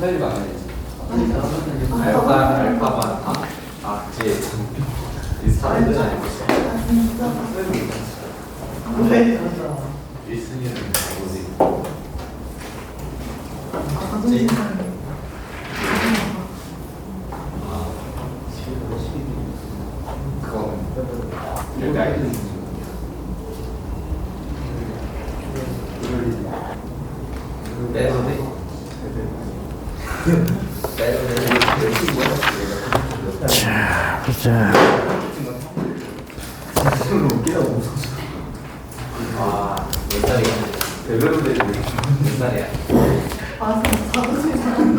살리면 안 되지. 알파만 그치. 이 사람들 아니고 있어. 왜? 리스니는 뭐지? 그거는 이렇게 알려주는 빼도 돼? 보자. 몇 살이야? 몇 살이야? 아, 자존심 상한다.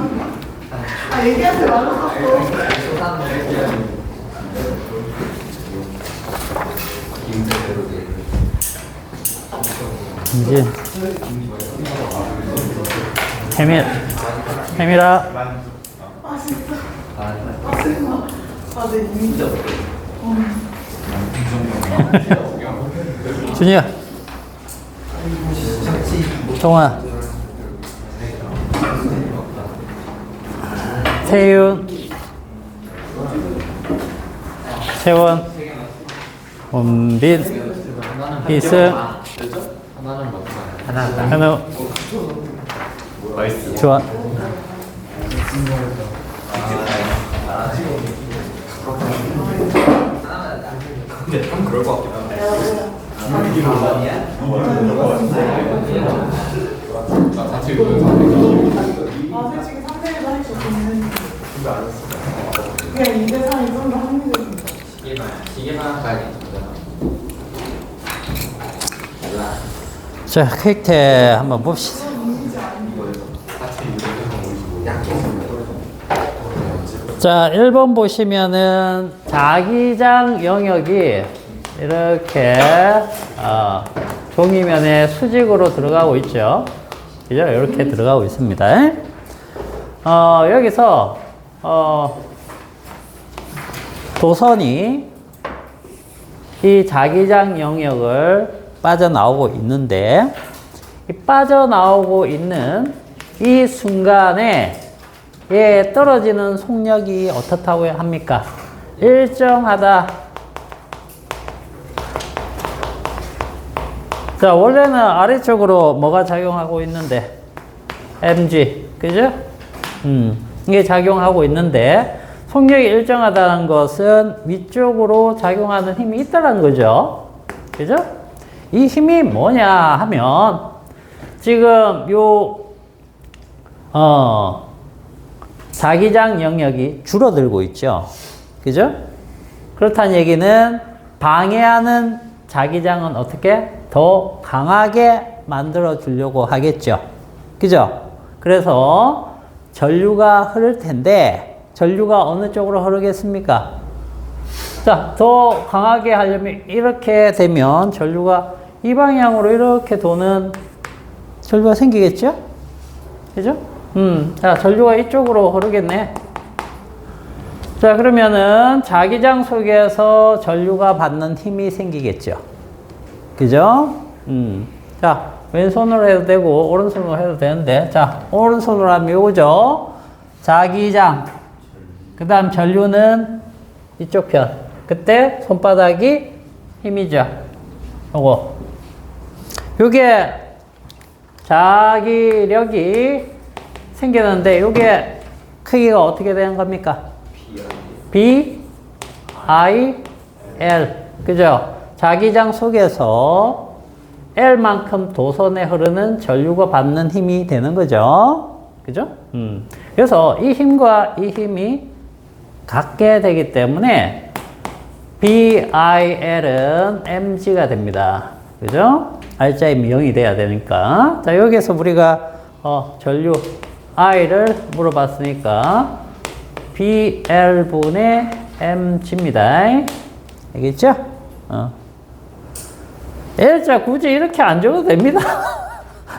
아, 얘기하지 말라고. 이제 해밀아. 아, 진짜. 아, 정말. 아, 네, 진짜. 준이야. 동아. 태윤. 세원. 원빈. 이승. 현우. 좋아. 근데 좀 그럴 것 같긴 한데. 같이 아, 솔직히 3대1도 할수 없는데. 그냥 2대3이 좀 더 합리적인 거. 시계만 가야 자, 퀵테 한번 봅시다. 자, 1번 보시면은 자기장 영역이 이렇게 종이면에 수직으로 들어가고 있죠. 그죠? 이렇게 들어가고 있습니다. 여기서 도선이 이 자기장 영역을 빠져나오고 있는데, 이 빠져나오고 있는 이 순간에 얘 떨어지는 속력이 어떻다고 합니까? 일정하다. 자, 원래는 아래쪽으로 뭐가 작용하고 있는데? mg. 그죠? 이게 작용하고 있는데, 속력이 일정하다는 것은 위쪽으로 작용하는 힘이 있다는 거죠. 그죠? 이 힘이 뭐냐 하면, 지금 자기장 영역이 줄어들고 있죠. 그죠? 그렇다는 얘기는 방해하는 자기장은 어떻게 더 강하게 만들어 주려고 하겠죠. 그죠? 그래서 전류가 흐를 텐데, 전류가 어느 쪽으로 흐르겠습니까? 자, 더 강하게 하려면 이렇게 되면 전류가 이 방향으로 이렇게 도는 전류가 생기겠죠? 그죠? 자, 전류가 이쪽으로 흐르겠네. 자, 그러면은 자기장 속에서 전류가 받는 힘이 생기겠죠. 그죠? 자, 왼손으로 해도 되고, 오른손으로 해도 되는데, 자, 오른손으로 하면 요거죠. 자기장. 그 다음 전류는 이쪽 편. 그때 손바닥이 힘이죠. 요거. 요게 자기력이 생기는데, 요게 크기가 어떻게 되는 겁니까? B, I, L. 그죠? 자기장 속에서 L만큼 도선에 흐르는 전류가 받는 힘이 되는 거죠. 그죠? 그래서 이 힘과 이 힘이 같게 되기 때문에 BIL은 mg가 됩니다. 그죠? R자임이 0이 돼야 되니까. 자, 여기에서 우리가 전류 I를 물어봤으니까 BL분의 mg입니다. 알겠죠? L자 굳이 이렇게 안 적어도 됩니다.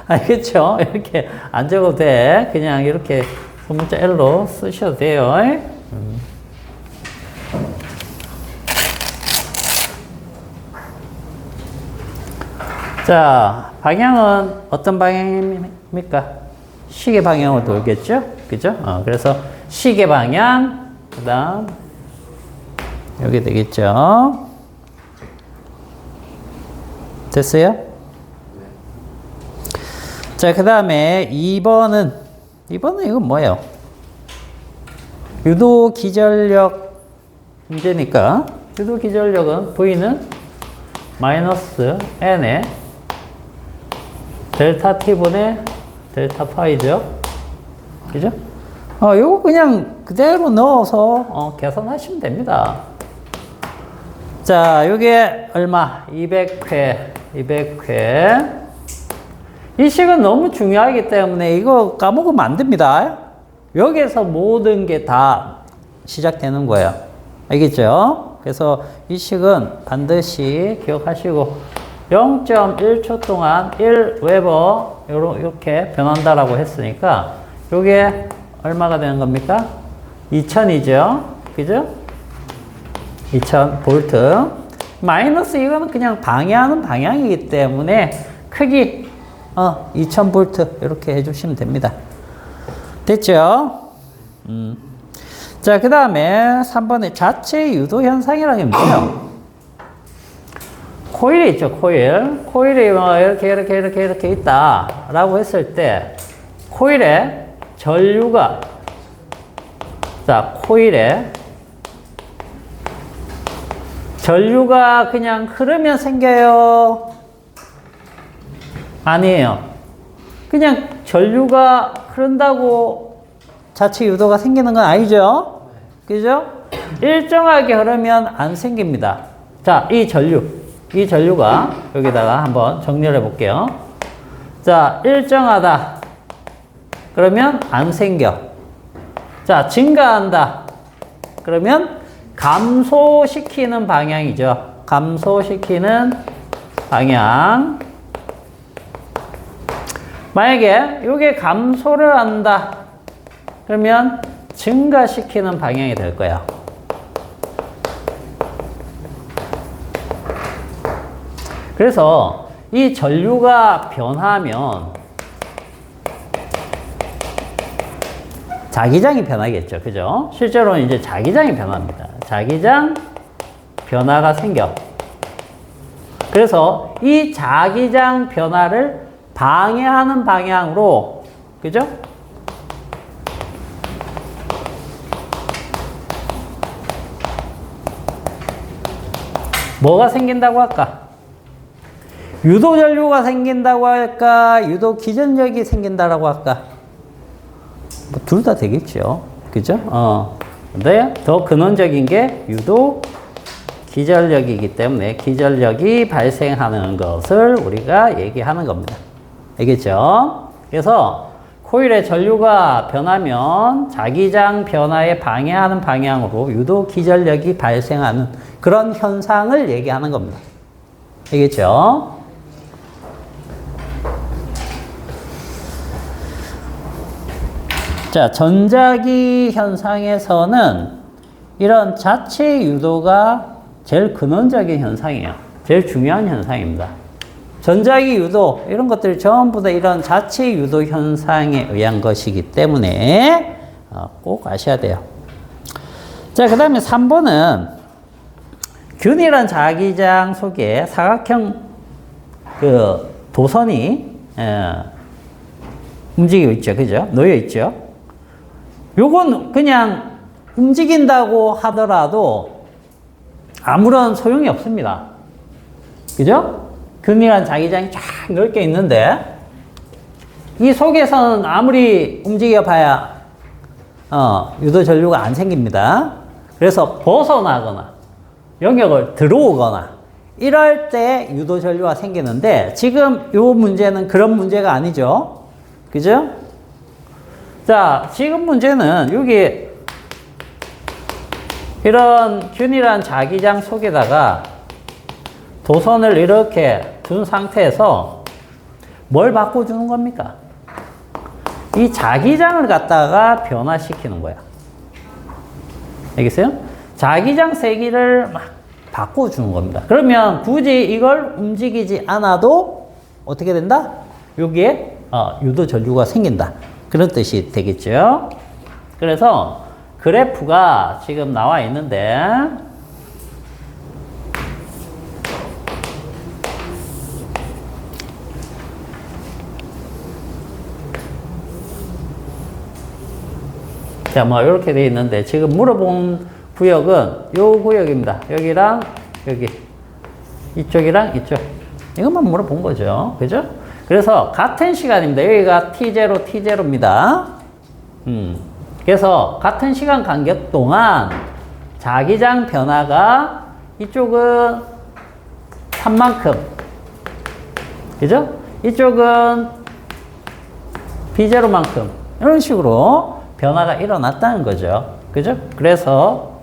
알겠죠? 이렇게 안 적어도 돼. 그냥 이렇게 소문자 L로 쓰셔도 돼요. 자, 방향은 어떤 방향입니까? 시계 방향으로 돌겠죠? 그죠? 그래서 시계 방향, 그 다음, 여기 되겠죠? 됐어요? 자, 그 다음에 2번은 이건 뭐예요? 유도 기전력 문제니까, 유도 기전력은 V는 마이너스 N에 델타 T분의 델타 파이죠. 그죠? 요거 그냥 그대로 넣어서 계산하시면 됩니다. 자, 요게 얼마? 200회. 이 식은 너무 중요하기 때문에 이거 까먹으면 안 됩니다. 여기에서 모든 게 다 시작되는 거예요. 알겠죠? 그래서 이 식은 반드시 기억하시고 0.1초 동안 1웨버 이렇게 변한다라고 했으니까 요게 얼마가 되는 겁니까? 2000이죠. 그죠? 2000 볼트. 마이너스 이거는 그냥 방해하는 방향이기 때문에 크기 2000 볼트 이렇게 해주시면 됩니다. 됐죠? 자, 그 다음에 3번에 자체 유도 현상이라는 게 뭐예요? 코일이 있죠, 코일. 코일이 뭐 이렇게 있다라고 했을 때, 코일에 전류가, 자, 코일에 전류가 그냥 흐르면 생겨요? 아니에요. 그냥 전류가 흐른다고 자체 유도가 생기는 건 아니죠? 그죠? 일정하게 흐르면 안 생깁니다. 자, 이 전류가 여기다가 한번 정리를 해볼게요. 자, 일정하다. 그러면 안 생겨. 자, 증가한다. 그러면 감소시키는 방향이죠. 감소시키는 방향. 만약에 이게 감소를 한다. 그러면 증가시키는 방향이 될 거예요. 그래서 이 전류가 변하면 자기장이 변하겠죠. 그죠? 실제로는 이제 자기장이 변합니다. 자기장 변화가 생겨. 그래서 이 자기장 변화를 방해하는 방향으로, 그죠? 뭐가 생긴다고 할까? 유도 전류가 생긴다고 할까? 유도 기전력이 생긴다라고 할까? 뭐 둘 다 되겠죠. 그죠? 근데 더 근원적인 게 유도 기전력이기 때문에 기전력이 발생하는 것을 우리가 얘기하는 겁니다. 알겠죠? 그래서 코일의 전류가 변하면 자기장 변화에 방해하는 방향으로 유도 기전력이 발생하는 그런 현상을 얘기하는 겁니다. 알겠죠? 자, 전자기 현상에서는 이런 자체 유도가 제일 근원적인 현상이에요. 제일 중요한 현상입니다. 전자기 유도, 이런 것들이 전부 다 이런 자체 유도 현상에 의한 것이기 때문에 꼭 아셔야 돼요. 자, 그 다음에 3번은 균일한 자기장 속에 사각형 그 도선이 움직이고 있죠. 그죠? 놓여 있죠. 요건 그냥 움직인다고 하더라도 아무런 소용이 없습니다. 그죠? 균일한 자기장이 쫙 넓게 있는데 이 속에서는 아무리 움직여 봐야 유도 전류가 안 생깁니다. 그래서 벗어나거나 영역을 들어오거나 이럴 때 유도 전류가 생기는데 지금 이 문제는 그런 문제가 아니죠. 그죠? 자, 지금 문제는 여기 이런 균일한 자기장 속에다가 도선을 이렇게 둔 상태에서 뭘 바꿔주는 겁니까? 이 자기장을 갖다가 변화시키는 거야. 알겠어요? 자기장 세기를 막 바꿔주는 겁니다. 그러면 굳이 이걸 움직이지 않아도 어떻게 된다? 여기에 유도 전류가 생긴다. 그런 뜻이 되겠죠. 그래서 그래프가 지금 나와 있는데 자, 뭐 이렇게 돼 있는데 지금 물어본 구역은 요 구역입니다. 여기랑 여기 이쪽이랑 이쪽 이것만 물어본 거죠. 그죠? 그래서 같은 시간입니다. 여기가 t0, t0입니다. 그래서 같은 시간 간격 동안 자기장 변화가 이쪽은 3만큼 그죠? 이쪽은 b0만큼 이런 식으로 변화가 일어났다는 거죠. 그죠? 그래서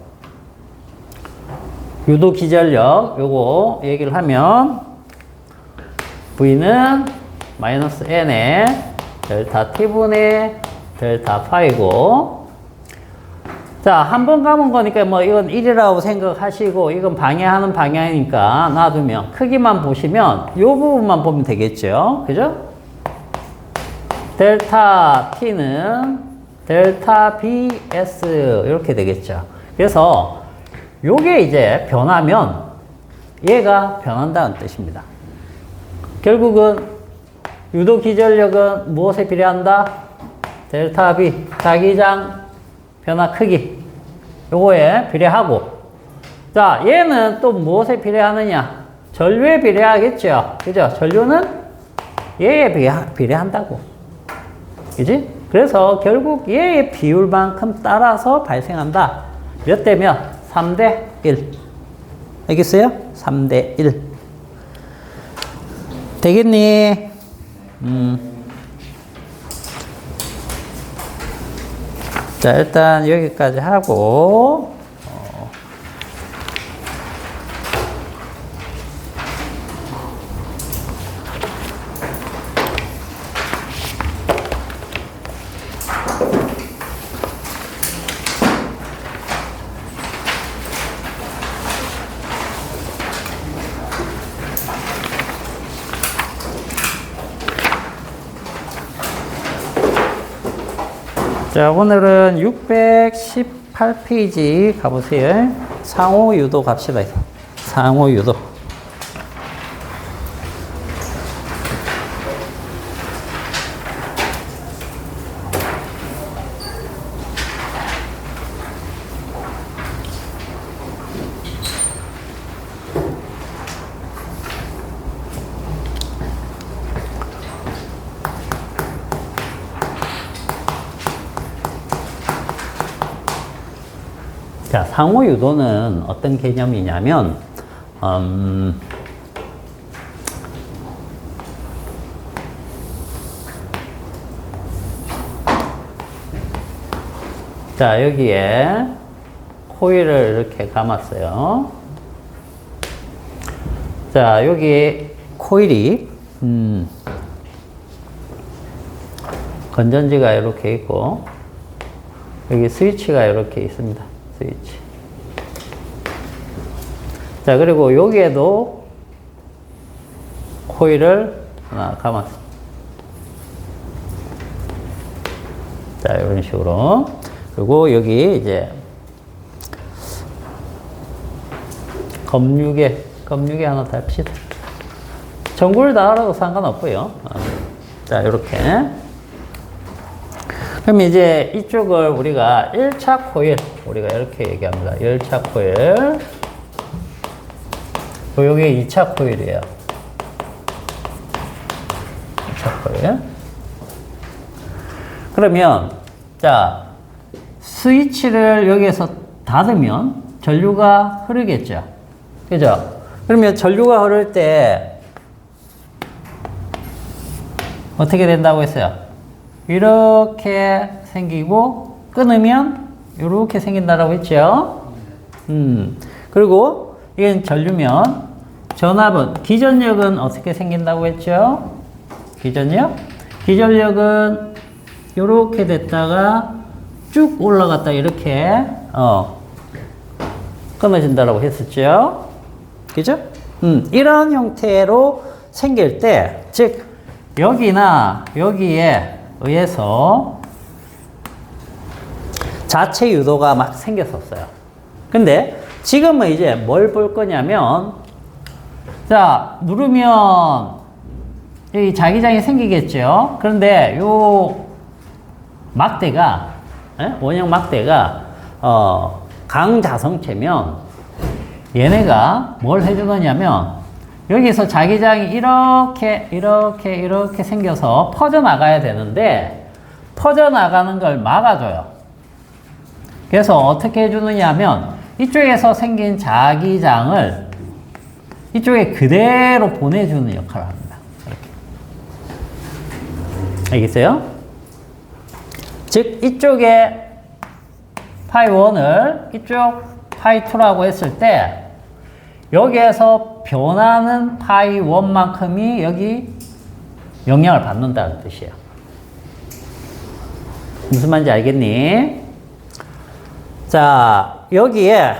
유도 기전력 요거 얘기를 하면 V는 마이너스 N에 델타 T분의 델타 파이고 자, 한 번 감은 거니까 뭐 이건 1이라고 생각하시고 이건 방해하는 방향이니까 놔두면 크기만 보시면 요 부분만 보면 되겠죠. 그죠? 델타 T는 델타 BS 이렇게 되겠죠. 그래서 요게 이제 변하면 얘가 변한다는 뜻입니다. 결국은 유도 기전력은 무엇에 비례한다? 델타 B 자기장 변화 크기 요거에 비례하고 자 얘는 또 무엇에 비례하느냐? 전류에 비례하겠죠. 그죠? 전류는 얘에 비례한다고. 그지? 그래서 결국 얘의 비율만큼 따라서 발생한다. 몇 대 몇? 3대 1. 알겠어요? 3대 1. 되겠니? 자, 일단 여기까지 하고, 자, 오늘은 618페이지 가보세요. 상호 유도 갑시다. 상호 유도. 자, 상호 유도는 어떤 개념이냐면, 자, 여기에 코일을 이렇게 감았어요. 자, 여기 코일이, 건전지가 이렇게 있고, 여기 스위치가 이렇게 있습니다. 스위치. 자, 그리고 여기에도 코일을 하나 감았습니다. 자, 이런 식으로. 그리고 여기 이제 검유계 하나 답시다. 전구를 다 알아도 상관없고요. 자, 이렇게. 그럼 이제 이쪽을 우리가 1차 코일, 우리가 이렇게 얘기합니다. 1차 코일. 요게 2차 코일이에요. 2차 코일. 그러면, 자, 스위치를 여기에서 닫으면 전류가 흐르겠죠. 그죠? 그러면 전류가 흐를 때 어떻게 된다고 했어요? 이렇게 생기고 끊으면 이렇게 생긴다라고 했죠. 그리고 이건 전류면 전압은 기전력은 어떻게 생긴다고 했죠? 기전력은 이렇게 됐다가 쭉 올라갔다 이렇게 끊어진다라고 했었죠. 그죠? 이런 형태로 생길 때, 즉 여기나 여기에 의해서 자체 유도가 막 생겼었어요. 근데 지금은 이제 뭘 볼 거냐면, 자, 누르면 이 자기장이 생기겠죠. 그런데 요 막대가, 원형 막대가, 강자성체면 얘네가 뭘 해주느냐면, 여기서 자기장이 이렇게 생겨서 퍼져나가야 되는데, 퍼져나가는 걸 막아줘요. 그래서 어떻게 해주느냐 하면, 이쪽에서 생긴 자기장을 이쪽에 그대로 보내주는 역할을 합니다. 이렇게. 알겠어요? 즉, 이쪽에 파이1을 이쪽 파이2라고 했을 때, 여기에서 변하는 파이1만큼이 여기 영향을 받는다는 뜻이에요. 무슨 말인지 알겠니? 자, 여기에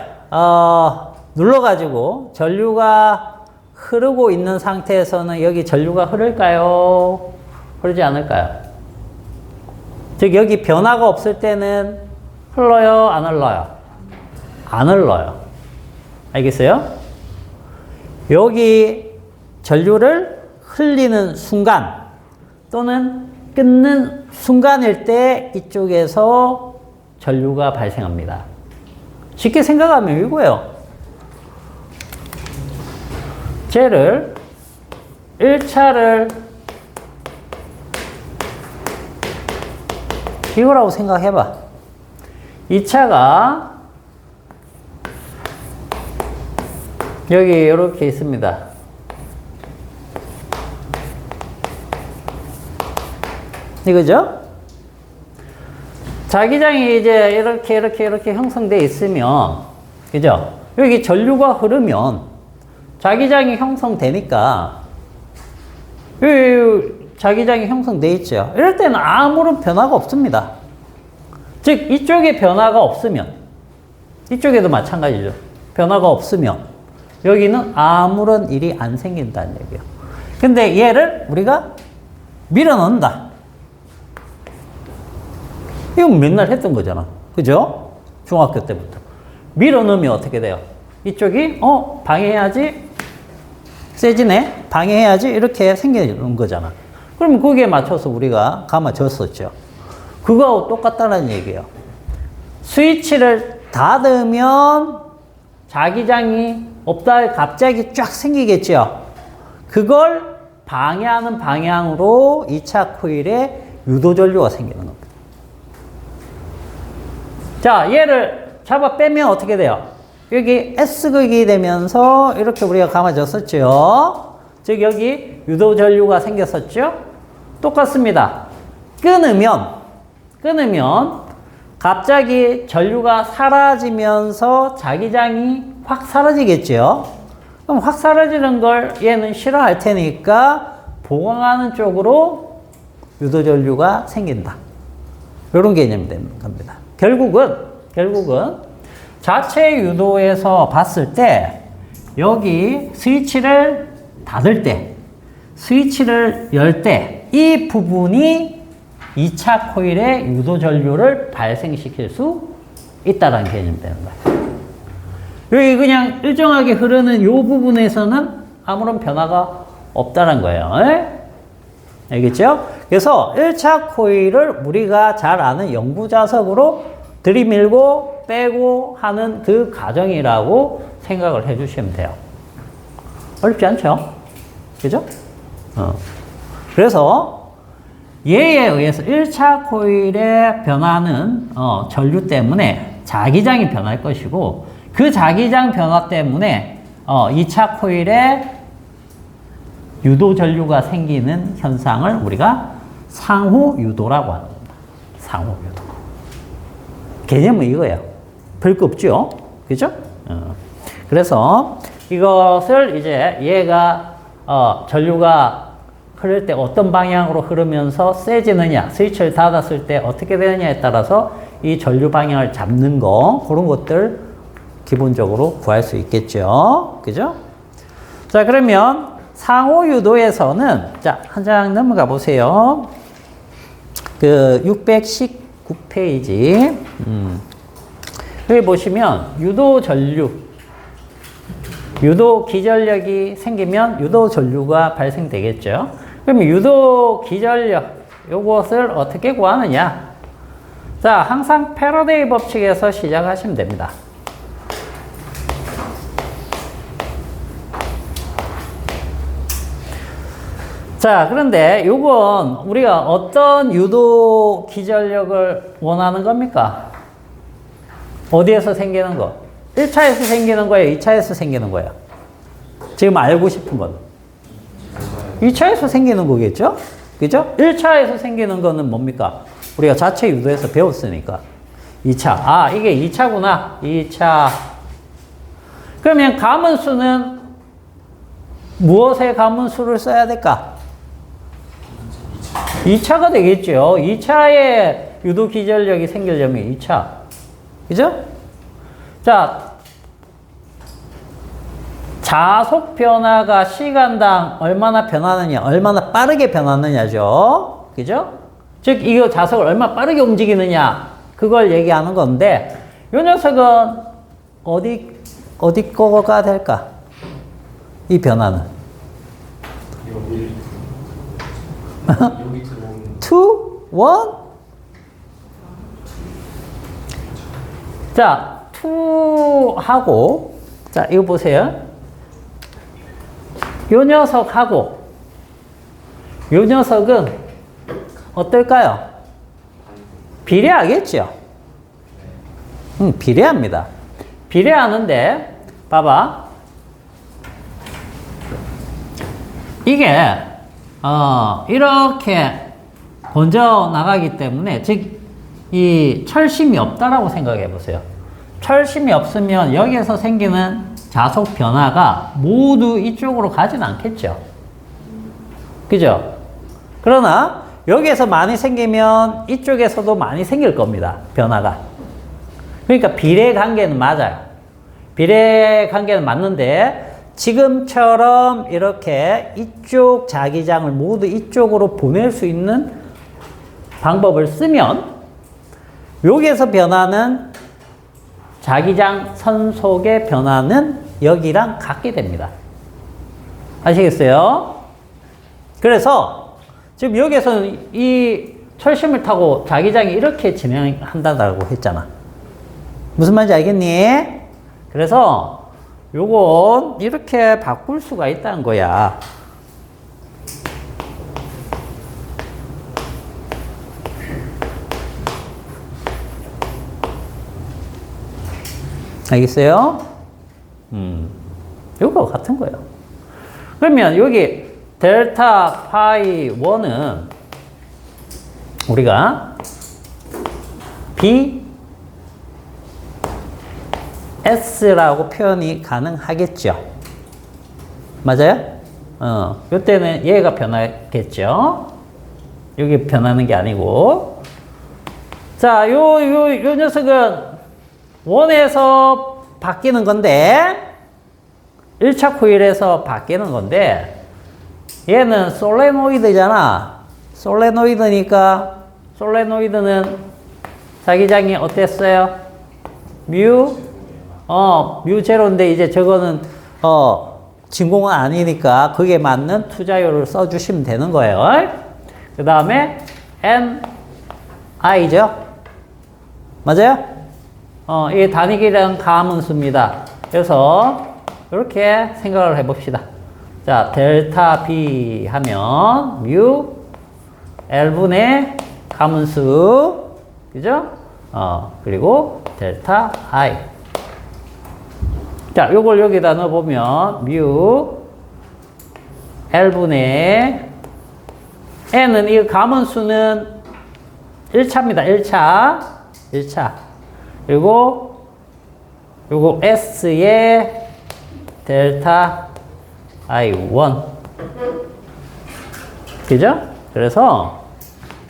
눌러가지고 전류가 흐르고 있는 상태에서는 여기 전류가 흐를까요? 흐르지 않을까요? 즉, 여기 변화가 없을 때는 흘러요? 안 흘러요? 안 흘러요. 알겠어요? 여기 전류를 흘리는 순간 또는 끊는 순간일 때 이쪽에서 전류가 발생합니다. 쉽게 생각하면 이거예요. 쟤를 1차를 이거라고 생각해봐. 2차가 여기 이렇게 있습니다. 이거죠? 자기장이 이제 이렇게 형성되어 있으면, 그죠? 여기 전류가 흐르면 자기장이 형성되니까, 자기장이 형성되어 있죠. 이럴 때는 아무런 변화가 없습니다. 즉, 이쪽에 변화가 없으면, 이쪽에도 마찬가지죠. 변화가 없으면, 여기는 아무런 일이 안 생긴다는 얘기예요. 근데 얘를 우리가 밀어 넣는다. 이건 맨날 했던 거잖아. 그죠? 중학교 때부터. 밀어 넣으면 어떻게 돼요? 이쪽이, 방해해야지. 세지네? 방해해야지. 이렇게 생기는 거잖아. 그럼 거기에 맞춰서 우리가 감아줬었죠. 그거하고 똑같다는 얘기예요. 스위치를 닫으면 자기장이 없다, 갑자기 쫙 생기겠죠. 그걸 방해하는 방향으로 2차 코일에 유도전류가 생기는 겁니다. 자, 얘를 잡아 빼면 어떻게 돼요? 여기 S극이 되면서 이렇게 우리가 감아줬었죠. 즉, 여기 유도전류가 생겼었죠. 똑같습니다. 끊으면 갑자기 전류가 사라지면서 자기장이 확 사라지겠죠. 그럼 확 사라지는 걸 얘는 싫어할 테니까 보강하는 쪽으로 유도전류가 생긴다. 이런 개념이 되는 겁니다. 결국은 자체 유도에서 봤을 때 여기 스위치를 닫을 때, 스위치를 열 때 이 부분이 2차 코일의 유도전류를 발생시킬 수 있다는 개념이 되는 거예요. 여기 그냥 일정하게 흐르는 이 부분에서는 아무런 변화가 없다는 거예요. 알겠죠? 그래서 1차 코일을 우리가 잘 아는 영구자석으로 들이밀고 빼고 하는 그 과정이라고 생각을 해 주시면 돼요. 어렵지 않죠? 그죠? 그래서 얘에 의해서 1차 코일의 변화는 전류 때문에 자기장이 변할 것이고, 그 자기장 변화 때문에 2차 코일에 유도 전류가 생기는 현상을 우리가 상호 유도라고 합니다. 상호 유도. 개념은 이거예요. 별거 없죠? 그죠? 그래서 이것을 이제 얘가 전류가 흐를 때 어떤 방향으로 흐르면서 세지느냐, 스위치를 닫았을 때 어떻게 되느냐에 따라서 이 전류 방향을 잡는 거, 그런 것들 기본적으로 구할 수 있겠죠. 그죠? 자, 그러면 상호 유도에서는, 자, 한 장 넘어가 보세요. 그 619페이지. 여기 보시면 유도 전류, 유도 기전력이 생기면 유도 전류가 발생되겠죠. 그럼 유도 기전력 요것을 어떻게 구하느냐? 자, 항상 패러데이 법칙에서 시작하시면 됩니다. 자, 그런데 요건 우리가 어떤 유도 기전력을 원하는 겁니까? 어디에서 생기는 거? 1차에서 생기는 거예요? 2차에서 생기는 거예요? 지금 알고 싶은 건 2차에서 생기는 거겠죠? 그죠? 1차에서 생기는 거는 뭡니까? 우리가 자체 유도에서 배웠으니까 2차. 아, 이게 2차구나. 2차. 그러면 가문수는 무엇의 가문수를 써야 될까? 2차가 되겠죠. 2차에 유도 기전력이 생기려면 2차. 그죠? 자, 자속 변화가 시간당 얼마나 변하느냐, 얼마나 빠르게 변하느냐죠. 그죠? 즉, 이거 자석을 얼마나 빠르게 움직이느냐, 그걸 얘기하는 건데, 이 녀석은 어디 거가 될까? 이 변화는. 여기 들어오는 2, 1? 자, 2하고, 자, 이거 보세요. 요 녀석하고, 요 녀석은 어떨까요? 비례하겠죠? 비례합니다. 비례하는데, 봐봐. 이게, 이렇게 번져 나가기 때문에, 즉, 이 철심이 없다라고 생각해 보세요. 철심이 없으면 여기에서 생기는 자속 변화가 모두 이쪽으로 가진 않겠죠. 그죠? 그러나 여기에서 많이 생기면 이쪽에서도 많이 생길 겁니다. 변화가. 그러니까 비례 관계는 맞아요. 비례 관계는 맞는데 지금처럼 이렇게 이쪽 자기장을 모두 이쪽으로 보낼 수 있는 방법을 쓰면 여기에서 변하는 자기장 선 속의 변화는 여기랑 같게 됩니다. 아시겠어요? 그래서 지금 여기에서는 이 철심을 타고 자기장이 이렇게 진행한다고 했잖아. 무슨 말인지 알겠니? 그래서 요건 이렇게 바꿀 수가 있다는 거야. 알겠어요? 요거 같은 거예요. 그러면 여기 델타 파이 1은 우리가 BS라고 표현이 가능하겠죠. 맞아요? 요때는 얘가 변하겠죠. 여기 변하는 게 아니고. 자, 요 녀석은 원에서 바뀌는 건데 1차 코일에서 바뀌는 건데 얘는 솔레노이드잖아. 솔레노이드니까 솔레노이드는 자기장이 어땠어요? 뮤 제로인데 이제 저거는 진공은 아니니까 그게 맞는 투자율을 써주시면 되는 거예요. 그 다음에 NI죠. 맞아요? 이게 단위기량 가문수입니다. 그래서 이렇게 생각을 해봅시다. 자, 델타 B 하면 뮤 L분의 가문수, 그죠? 그리고 델타 I. 자, 요걸 여기다 넣어보면 뮤 L분의 N은 이 가문수는 1차입니다. 1차. 그리고 요거 S의 델타 I1. 그죠? 그래서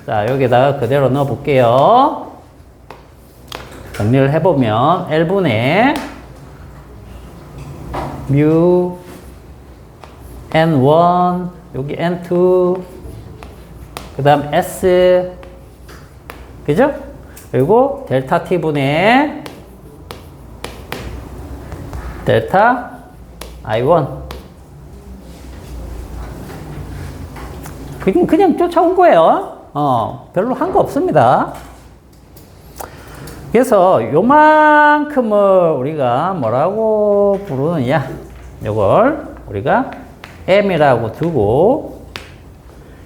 자, 여기다가 그대로 넣어 볼게요. 정리를 해보면 L분의 뮤 N1 여기 N2 그 다음 S, 그죠? 그리고 델타 T분의 델타 I1. 그냥 쫓아온 거예요. 별로 한 거 없습니다. 그래서 요만큼을 우리가 뭐라고 부르느냐. 요걸 우리가 M이라고 두고,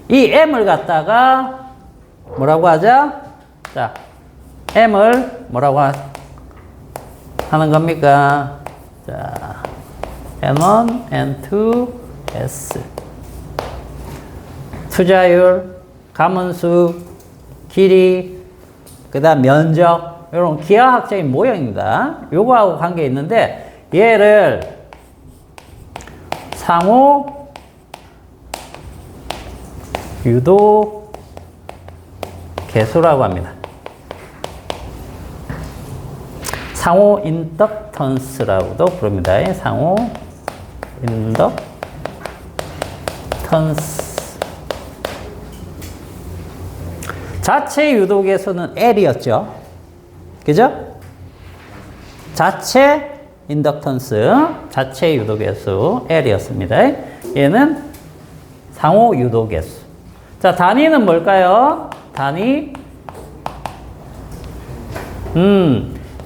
이 M을 갖다가 뭐라고 하자? 자, M을 뭐라고 하는 겁니까? 자, N1, N2, S. 투자율, 가문수, 길이, 그 다음 면적, 이런 기하학적인 모형입니다. 요거하고 관계 있는데, 얘를 상호 유도 개수라고 합니다. 상호 인덕턴스라고도 부릅니다. 상호 인덕턴스. 자체 유도계수는 L이었죠. 그죠? 자체 인덕턴스, 자체 유도계수 L이었습니다. 얘는 상호 유도계수. 자, 단위는 뭘까요? 단위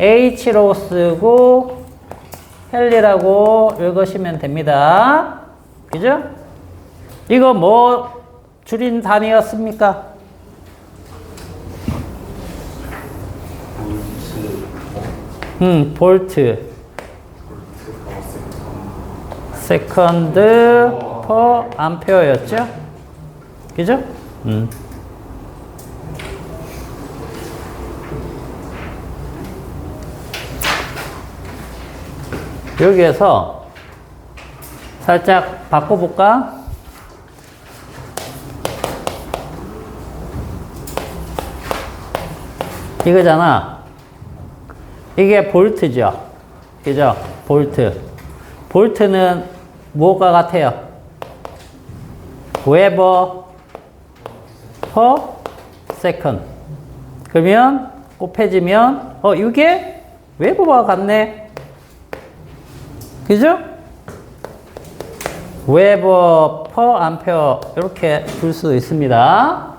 H로 쓰고 헨리라고 읽으시면 됩니다. 그죠? 이거 뭐 줄인 단위였습니까? 볼트 세컨드 퍼 암페어였죠? 그죠? 여기에서 살짝 바꿔볼까? 이거잖아. 이게 볼트죠. 그죠? 볼트. 볼트는 무엇과 같아요? 웨버 퍼 세컨드. 그러면 곱해지면 이게 웨버와 같네. 그죠? 웨버 퍼 암페어 이렇게 줄 수 있습니다.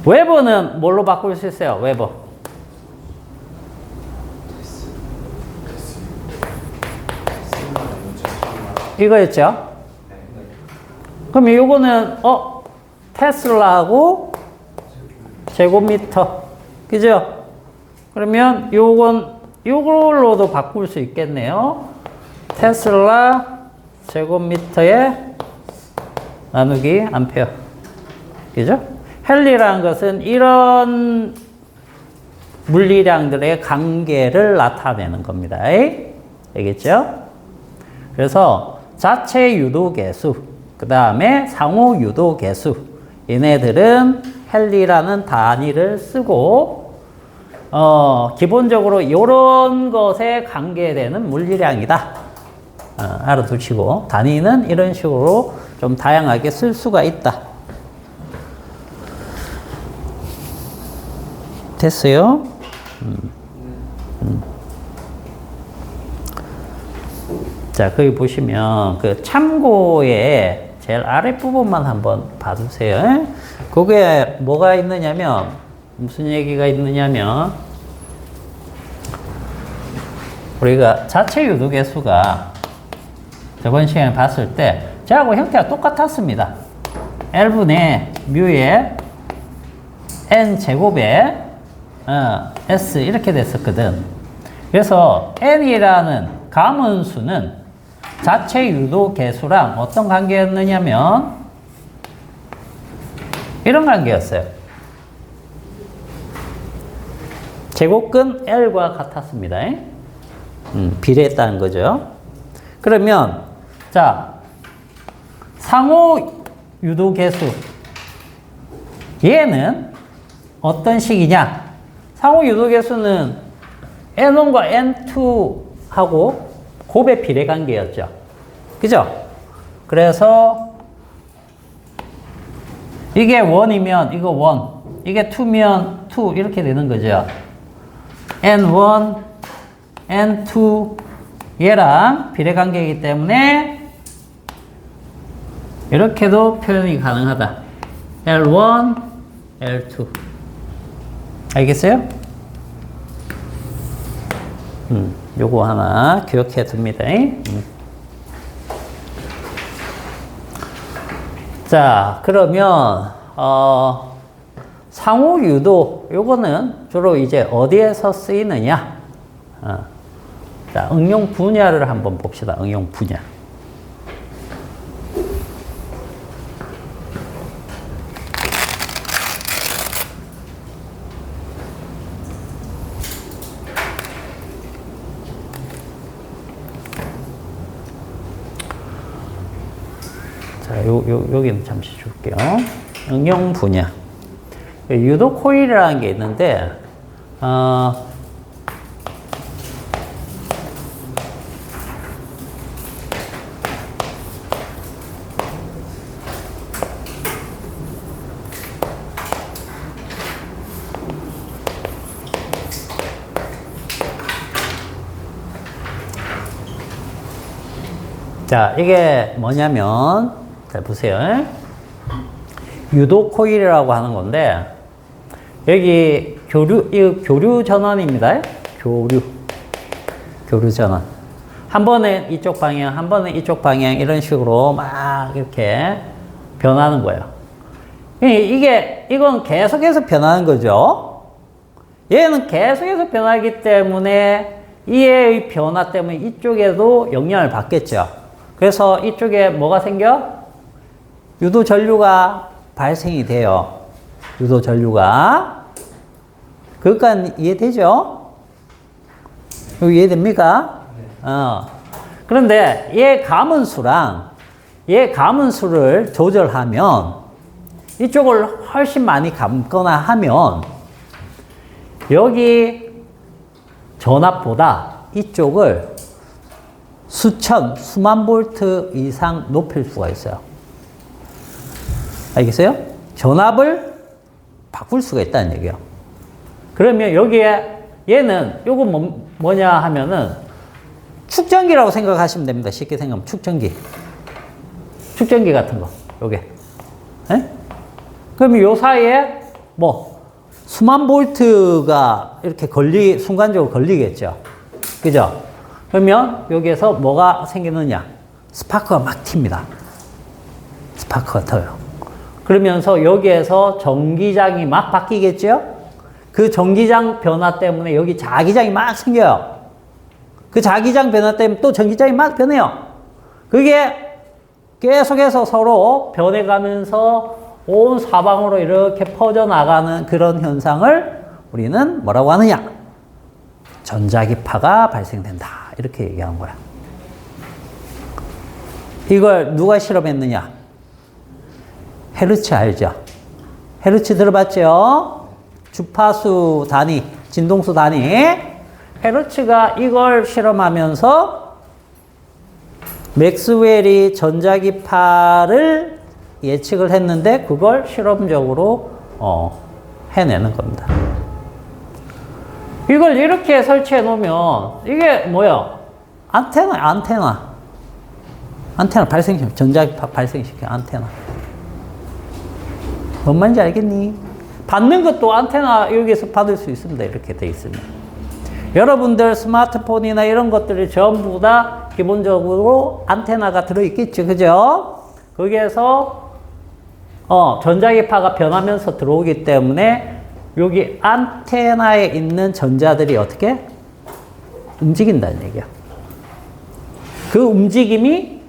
웨버는 뭘로 바꿀 수 있어요? 웨버. 이거였죠? 그럼 요거는 테슬라하고 제곱미터. 그죠? 그러면 요걸로도 바꿀 수 있겠네요. 테슬라 제곱미터에 나누기 암페어. 그죠? 헨리라는 것은 이런 물리량들의 관계를 나타내는 겁니다. 알겠죠? 그래서 자체 유도계수, 그 다음에 상호 유도계수, 얘네들은 헨리라는 단위를 쓰고 기본적으로 이런 것에 관계되는 물리량이다. 알아두시고 단위는 이런 식으로 좀 다양하게 쓸 수가 있다. 됐어요? 자, 거기 보시면 그 참고의 제일 아랫부분만 한번 봐주세요. 그게 뭐가 있느냐면, 무슨 얘기가 있느냐면, 우리가 자체 유도계수가 저번 시간에 봤을 때 저하고 형태가 똑같았습니다. L분의 뮤의 N제곱에 S 이렇게 됐었거든. 그래서 N이라는 가문수는 자체 유도계수랑 어떤 관계였느냐면 이런 관계였어요. 제곱근 L과 같았습니다. 비례했다는 거죠. 그러면 자, 상호 유도계수 얘는 어떤 식이냐? 상호 유도계수는 N1과 N2하고 곱의 비례 관계였죠. 그죠? 그래서 이게 1이면 이거 1, 이게 2면 2 이렇게 되는 거죠. N1, N2 얘랑 비례관계이기 때문에 이렇게도 표현이 가능하다. L1, L2. 알겠어요? 요거 하나 기억해 둡니다. 자, 그러면 상호 유도 요거는 주로 이제 어디에서 쓰이느냐? 자, 응용 분야를 한번 봅시다. 응용 분야. 자, 여기는 잠시 줄게요. 응용 분야. 유도 코일이라는 게 있는데, 자, 이게 뭐냐면, 자, 보세요. 유도 코일이라고 하는 건데, 여기 이거 교류 전원입니다. 교류 전원. 한 번은 이쪽 방향, 한 번은 이쪽 방향, 이런 식으로 막 이렇게 변하는 거예요. 이건 계속해서 변하는 거죠. 얘는 계속해서 변하기 때문에 이의 변화 때문에 이쪽에도 영향을 받겠죠. 그래서 이쪽에 뭐가 생겨? 유도 전류가 발생이 돼요. 유도 전류가. 그것까지 이해되죠? 이해됩니까? 그런데 얘 가문수를 조절하면 이쪽을 훨씬 많이 감거나 하면 여기 전압보다 이쪽을 수만 볼트 이상 높일 수가 있어요. 알겠어요? 전압을 바꿀 수가 있다는 얘기예요. 그러면 여기에 얘는 요거 뭐냐 하면은 축전기라고 생각하시면 됩니다. 쉽게 생각하면 축전기 같은 거. 요게. 에? 그러면 요 사이에 뭐 수만 볼트가 이렇게 순간적으로 걸리겠죠. 그죠? 그러면 여기에서 뭐가 생기느냐? 스파크가 막 튑니다. 스파크가 터요. 그러면서 여기에서 전기장이 막 바뀌겠죠? 그 전기장 변화 때문에 여기 자기장이 막 생겨요. 그 자기장 변화 때문에 또 전기장이 막 변해요. 그게 계속해서 서로 변해가면서 온 사방으로 이렇게 퍼져나가는 그런 현상을 우리는 뭐라고 하느냐? 전자기파가 발생된다. 이렇게 얘기한 거야. 이걸 누가 실험했느냐? 헤르츠 알죠? 헤르츠 들어봤죠? 주파수 단위, 진동수 단위. 헤르츠가 이걸 실험하면서 맥스웰이 전자기파를 예측을 했는데 그걸 실험적으로 해내는 겁니다. 이걸 이렇게 설치해 놓으면 이게 뭐야? 안테나 발생시켜. 전자기파 발생시켜. 안테나. 뭔 말인지 알겠니? 받는 것도 안테나 여기에서 받을 수 있습니다. 이렇게 돼 있으면. 여러분들 스마트폰이나 이런 것들이 전부 다 기본적으로 안테나가 들어있겠죠. 그죠? 거기에서 전자기파가 변하면서 들어오기 때문에 여기 안테나에 있는 전자들이 어떻게? 움직인다는 얘기야. 그 움직임이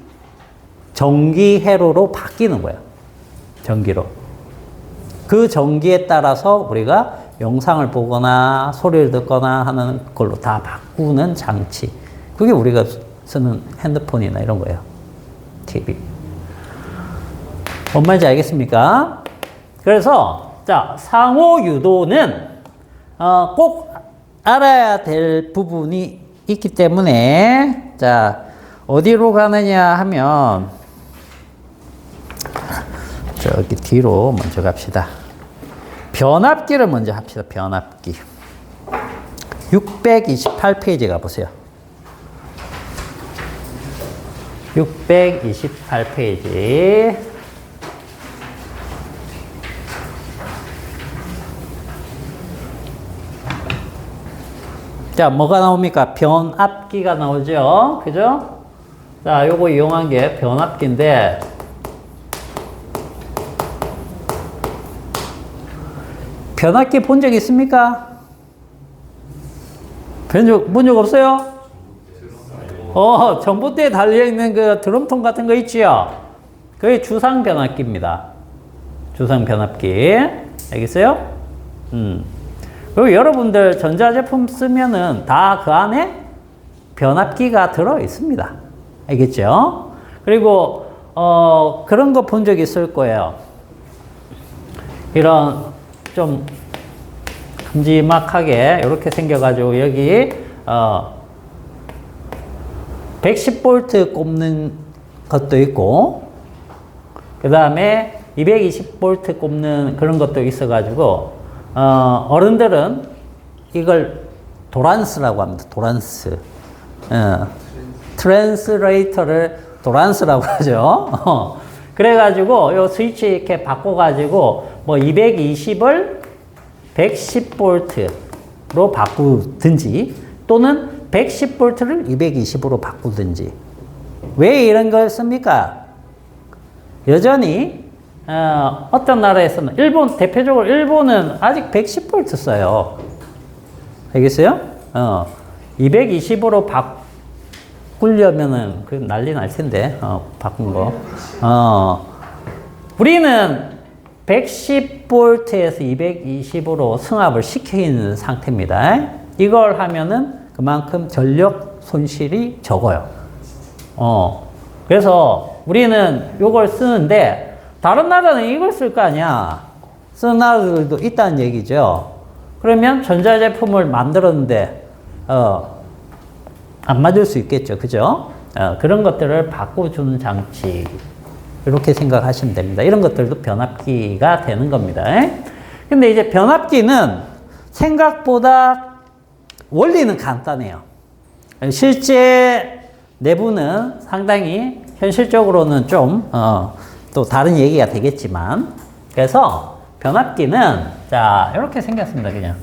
전기 회로로 바뀌는 거야. 전기로. 그 전기에 따라서 우리가 영상을 보거나 소리를 듣거나 하는 걸로 다 바꾸는 장치. 그게 우리가 쓰는 핸드폰이나 이런 거예요. TV. 뭔 말인지 알겠습니까? 그래서 자, 상호 유도는 꼭 알아야 될 부분이 있기 때문에 자, 어디로 가느냐 하면 저기 뒤로 먼저 갑시다. 변압기를 먼저 합시다. 변압기. 628페이지 가보세요. 628페이지. 자, 뭐가 나옵니까? 변압기가 나오죠? 그죠? 자, 요거 이용한 게 변압기인데, 변압기 본 적 있습니까? 본 적 없어요? 전봇대에 달려있는 그 드럼통 같은 거 있지요? 그게 주상 변압기입니다. 주상 변압기. 알겠어요? 그리고 여러분들 전자제품 쓰면은 다 그 안에 변압기가 들어 있습니다. 알겠죠? 그리고, 그런 거 본 적 있을 거예요. 이런 좀 큼지막하게 이렇게 생겨가지고 여기, 110V 꼽는 것도 있고, 그 다음에 220V 꼽는 그런 것도 있어가지고, 어른들은 이걸 도란스라고 합니다. 도란스. 트랜스레이터를 도란스라고 하죠. 그래가지고 요 스위치 이렇게 바꿔가지고 뭐 220을 110V로 바꾸든지 또는 110V를 220으로 바꾸든지. 왜 이런 걸 씁니까? 여전히 어떤 나라에서는 대표적으로 일본은 아직 110V 써요. 알겠어요? 220으로 바꾸려면은 그 난리 날 텐데 바꾼 거. 우리는 110V에서 220으로 승합을 시켜 있는 상태입니다. 이걸 하면은 그만큼 전력 손실이 적어요. 그래서 우리는 이걸 쓰는데 다른 나라는 이걸 쓸 거 아니야. 쓰는 나라들도 있다는 얘기죠. 그러면 전자제품을 만들었는데 안 맞을 수 있겠죠. 그죠? 그런 것들을 바꿔주는 장치 이렇게 생각하시면 됩니다. 이런 것들도 변압기가 되는 겁니다. 근데 이제 변압기는 생각보다 원리는 간단해요. 실제 내부는 상당히 현실적으로는 좀 또 다른 얘기가 되겠지만, 그래서 변압기는 자 이렇게 생겼습니다. 그냥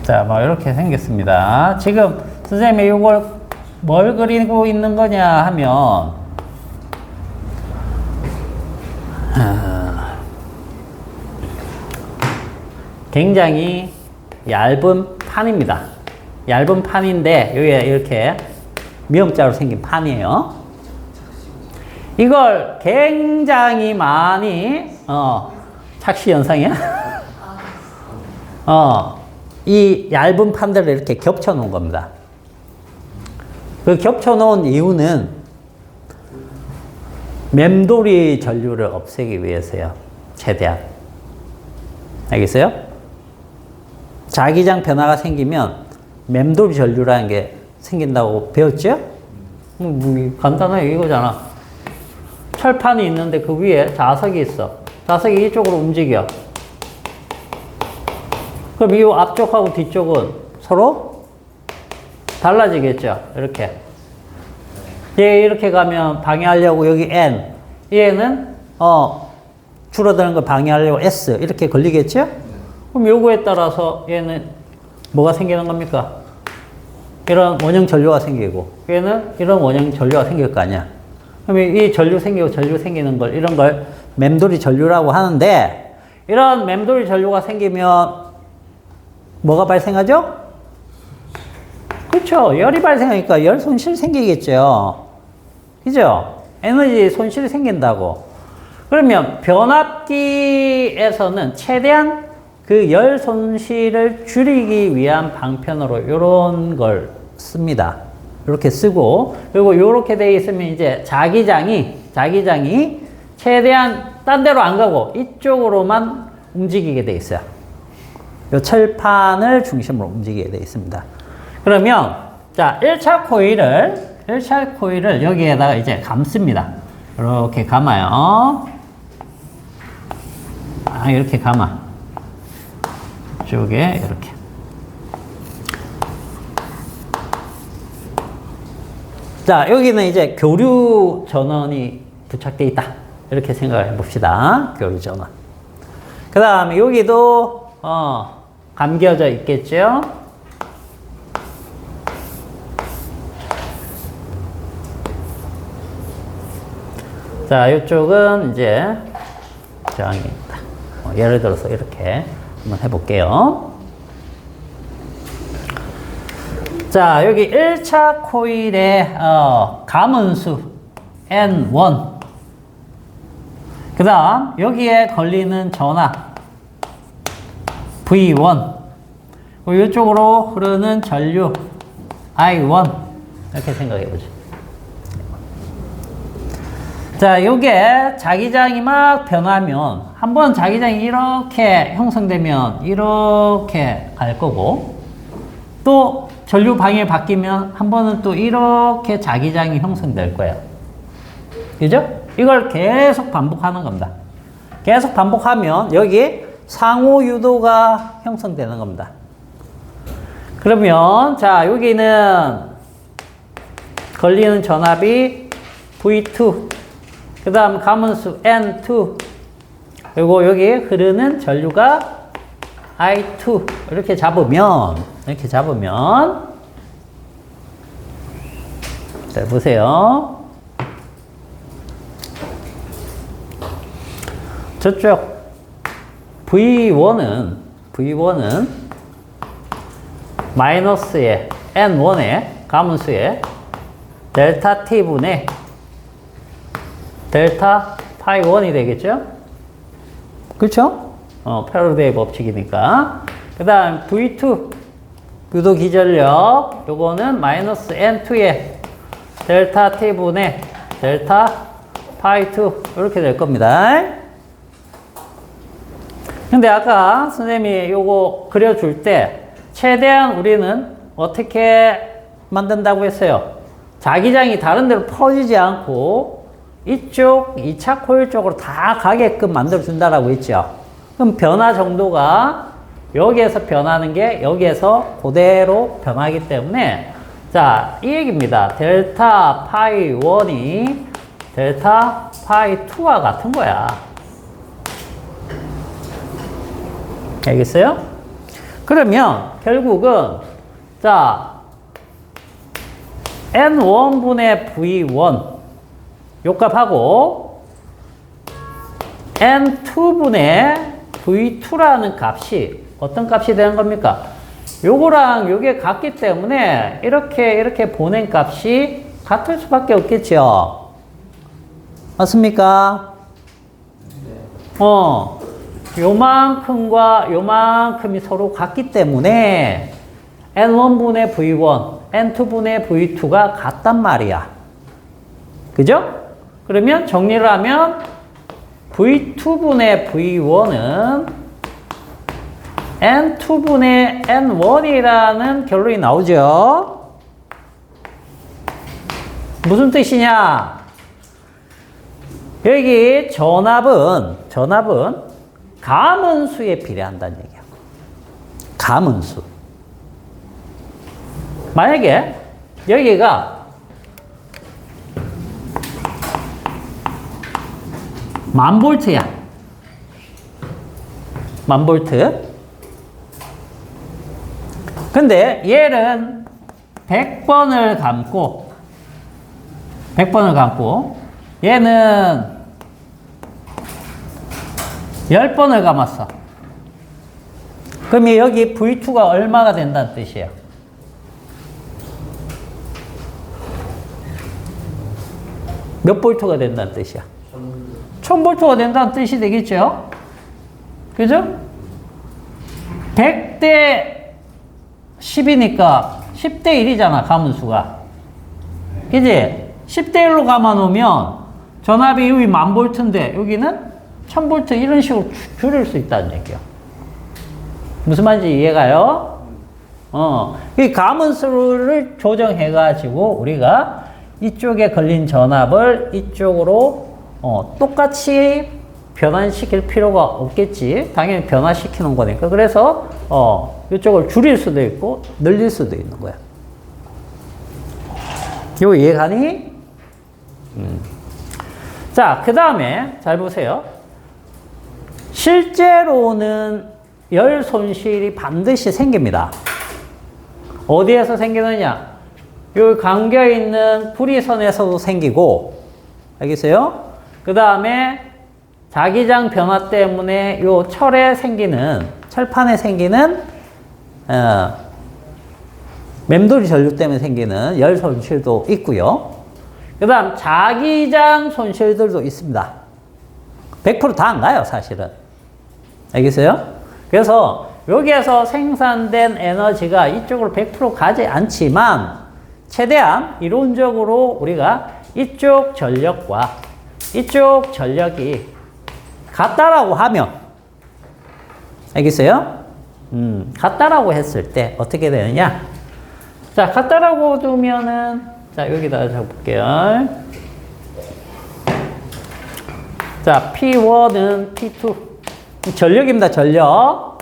자, 뭐 이렇게 생겼습니다. 지금 선생님이 이걸 뭘 그리고 있는 거냐 하면 굉장히 얇은 판입니다. 얇은 판인데 여기에 이렇게 미음자로 생긴 판이에요. 이걸 굉장히 많이 착시 현상이야? 이 얇은 판들을 이렇게 겹쳐 놓은 겁니다. 그 겹쳐 놓은 이유는 맴돌이 전류를 없애기 위해서요. 최대한. 알겠어요? 자기장 변화가 생기면 맴돌이 전류라는 게 생긴다고 배웠죠? 간단하게 이거잖아. 철판이 있는데 그 위에 자석이 있어. 자석이 이쪽으로 움직여. 그럼 이 앞쪽하고 뒤쪽은 서로 달라지겠죠. 이렇게. 얘 이렇게 가면 방해하려고 여기 N. 얘는 줄어드는 걸 방해하려고 S. 이렇게 걸리겠죠? 그럼 요거에 따라서 얘는 뭐가 생기는 겁니까? 이런 원형 전류가 생기고 얘는 이런 원형 전류가 생길 거 아니야. 그럼 이 전류 생기고 전류 생기는 걸 이런 걸 맴돌이 전류라고 하는데 이런 맴돌이 전류가 생기면 뭐가 발생하죠? 그렇죠. 열이 발생하니까 열 손실 생기겠죠. 그죠? 에너지 손실이 생긴다고. 그러면 변압기에서는 최대한 그 열 손실을 줄이기 위한 방편으로 이런 걸 씁니다. 이렇게 쓰고, 그리고 이렇게 되어 있으면 이제 자기장이 최대한 딴 데로 안 가고 이쪽으로만 움직이게 되어 있어요. 이 철판을 중심으로 움직이게 되어 있습니다. 그러면 자, 1차 코일을 여기에다가 이제 감습니다. 이렇게 감아요. 이렇게 감아. 이쪽에 이렇게. 자, 여기는 이제 교류 전원이 부착되어 있다. 이렇게 생각해 봅시다. 교류 전원. 그 다음에 여기도 감겨져 있겠죠. 자, 이쪽은 이제 저항이 있다. 예를 들어서 이렇게 한번 해볼게요. 자, 여기 1차 코일의 감은수 N1. 그 다음 여기에 걸리는 전압 V1. 그리고 이쪽으로 흐르는 전류 I1. 이렇게 생각해보죠. 자, 요게 자기장이 막 변하면, 한번 자기장이 이렇게 형성되면 이렇게 갈 거고, 또 전류 방향이 바뀌면 한 번은 또 이렇게 자기장이 형성될 거예요. 그죠? 이걸 계속 반복하는 겁니다. 계속 반복하면 여기 상호 유도가 형성되는 겁니다. 그러면, 자, 여기는 걸리는 전압이 V2. 그 다음 감은수 N2, 그리고 여기 흐르는 전류가 I2. 이렇게 잡으면 자, 보세요. 저쪽 V1은 마이너스의 N1의 감은수의 델타 T분의 델타 파이 1이 되겠죠? 그렇죠? 패러데이 법칙이니까. 그 다음 V2 유도 기전력, 요거는 마이너스 N2의 델타 T분의 델타 파이 2 이렇게 될 겁니다. 근데 아까 선생님이 요거 그려줄 때 최대한 우리는 어떻게 만든다고 했어요? 자기장이 다른 데로 퍼지지 않고 이쪽 2차 코일 쪽으로 다 가게끔 만들어준다라고 했죠. 그럼 변화 정도가 여기에서 변하는 게 여기에서 그대로 변하기 때문에, 자, 이 얘기입니다. 델타 파이 1이 델타 파이 2와 같은 거야. 알겠어요? 그러면 결국은, 자, N1분의 V1 요값하고 N2분의 V2라는 값이 어떤 값이 되는 겁니까? 요거랑 요게 같기 때문에 이렇게 보낸 값이 같을 수밖에 없겠죠. 맞습니까? 요만큼과 요만큼이 서로 같기 때문에 N1분의 V1, N2분의 V2가 같단 말이야. 그죠? 그러면 정리를 하면 V2분의 V1은 N2분의 N1이라는 결론이 나오죠. 무슨 뜻이냐? 여기 전압은 감은수에 비례한다는 얘기야. 감은수. 만약에 여기가 만볼트야. 만볼트. 근데 얘는 100번을 감고 얘는 10번을 감았어. 그럼 여기 V2가 얼마가 된다는 뜻이에요? 몇 볼트가 된다는 뜻이야? 1000V가 된다는 뜻이 되겠죠? 그죠? 100대 10이니까 10대 1이잖아, 가문수가. 그지? 10대 1로 감아놓으면 전압이 여기 1000V인데 여기는 1000V 이런 식으로 줄일 수 있다는 얘기야. 무슨 말인지 이해가요? 이 가문수를 조정해가지고 우리가 이쪽에 걸린 전압을 이쪽으로 똑같이 변환시킬 필요가 없겠지. 당연히 변화시키는 거니까. 그래서 이쪽을 줄일 수도 있고 늘릴 수도 있는 거야. 이거 이해가니? 자, 그 다음에 잘 보세요. 실제로는 열 손실이 반드시 생깁니다. 어디에서 생기느냐? 요 감겨있는 구리선에서도 생기고, 알겠어요? 그 다음에 자기장 변화 때문에 요 철판에 생기는 맴돌이 전류 때문에 생기는 열 손실도 있고요. 그 다음 자기장 손실들도 있습니다. 100% 다 안 가요, 사실은. 알겠어요? 그래서 여기에서 생산된 에너지가 이쪽으로 100% 가지 않지만 최대한 이론적으로 우리가 이쪽 전력과 이쪽 전력이 같다라고 하면, 알겠어요? 같다라고 했을 때 어떻게 되느냐? 자, 같다라고 두면은, 자, 여기다 적어볼게요. 자, P1은 P2. 전력입니다, 전력.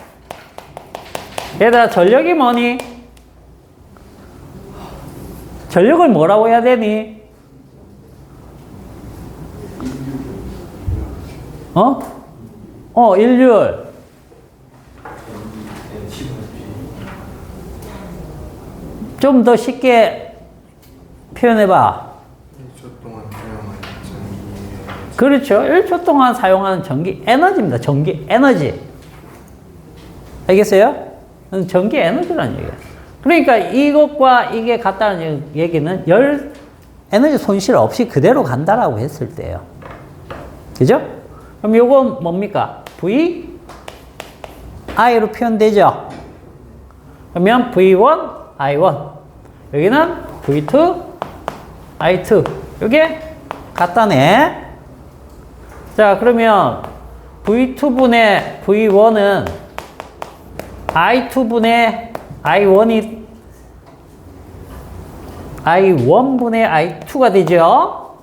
얘들아, 전력이 뭐니? 전력을 뭐라고 해야 되니? 일률. 좀 더 쉽게 표현해봐. 1초 동안 사용하는 전기. 그렇죠. 1초 동안 사용하는 전기 에너지입니다. 전기 에너지. 알겠어요? 전기 에너지라는 얘기예요. 그러니까 이것과 이게 같다는 얘기는 열 에너지 손실 없이 그대로 간다라고 했을 때예요. 그죠? 그럼 요건 뭡니까? V I로 표현되죠? 그러면 V1 I1 여기는 V2 I2 요게 같다네. 자, 그러면 V2분의 V1은 I2분의 I1분의 I2가 되죠?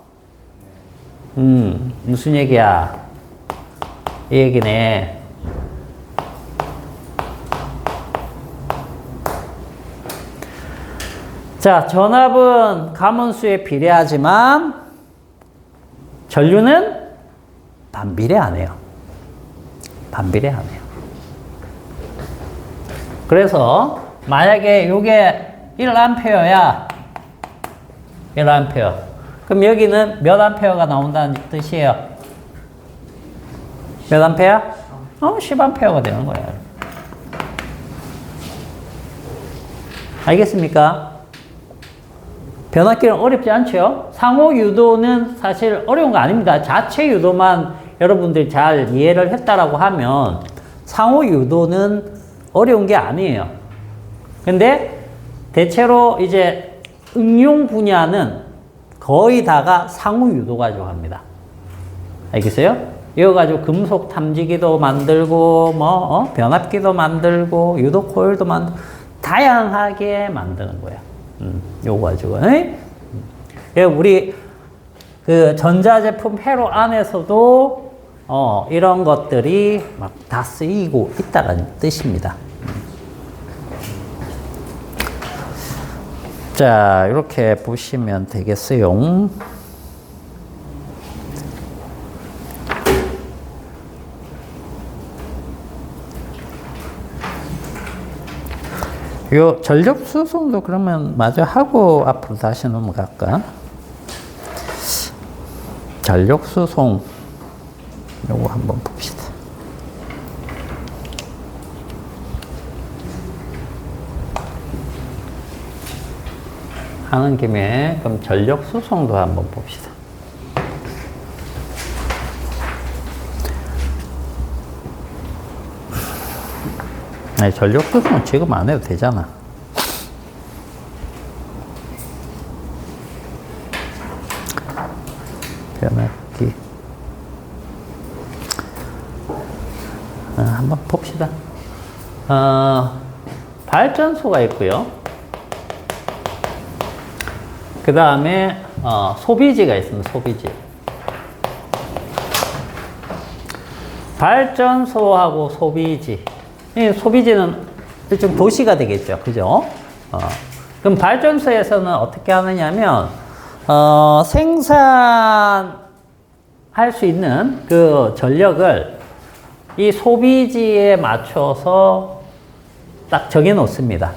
무슨 얘기야? 이 얘기네. 자, 전압은 가문수에 비례하지만 전류는 반비례하네요. 반비례하네요. 그래서 만약에 이게 1A야. 1A. 그럼 여기는 몇 암페어가 나온다는 뜻이에요? 몇 암페어? 10A가 되는 거예요. 알겠습니까? 변압기는 어렵지 않죠? 상호 유도는 사실 어려운 거 아닙니다. 자체 유도만 여러분들이 잘 이해를 했다라고 하면 상호 유도는 어려운 게 아니에요. 근데 대체로 이제 응용 분야는 거의 다가 상호 유도 가지고 합니다. 알겠어요? 이거 가지고 금속 탐지기도 만들고, 변압기도 만들고, 유도 코일도 만들고, 다양하게 만드는 거예요. 요거 가지고. 우리 그 전자제품 회로 안에서도 이런 것들이 막 다 쓰이고 있다는 뜻입니다. 자, 이렇게 보시면 되겠어요. 요 전력 수송도 그러면 마저 하고 앞으로 다시 넘어갈까? 전력 수송 요거 한번 봅시다. 하는 김에 그럼 전력 수송도 한번 봅시다. 아니, 전력 수송은 지금 안 해도 되잖아. 변압기. 한번 봅시다. 발전소가 있고요. 그 다음에 소비지가 있습니다. 소비지. 발전소하고 소비지. 이 소비지는 일종 도시가 되겠죠. 그죠? 그럼 발전소에서는 어떻게 하느냐면 생산할 수 있는 그 전력을 이 소비지에 맞춰서 딱 정해 놓습니다.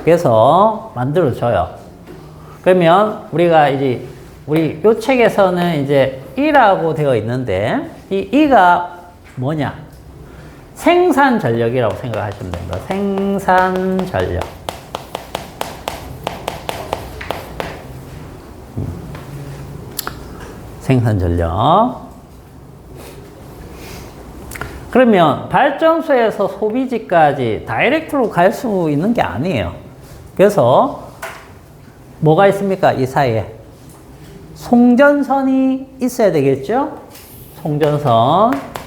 그래서 만들어 줘요. 그러면 우리가 이제 우리 요 책에서는 이제 E라고 되어 있는데 이 E가 뭐냐? 생산 전력이라고 생각하시면 됩니다. 생산 전력. 생산 전력. 그러면 발전소에서 소비지까지 다이렉트로 갈 수 있는 게 아니에요. 그래서 뭐가 있습니까? 이 사이에 송전선이 있어야 되겠죠? 송전선.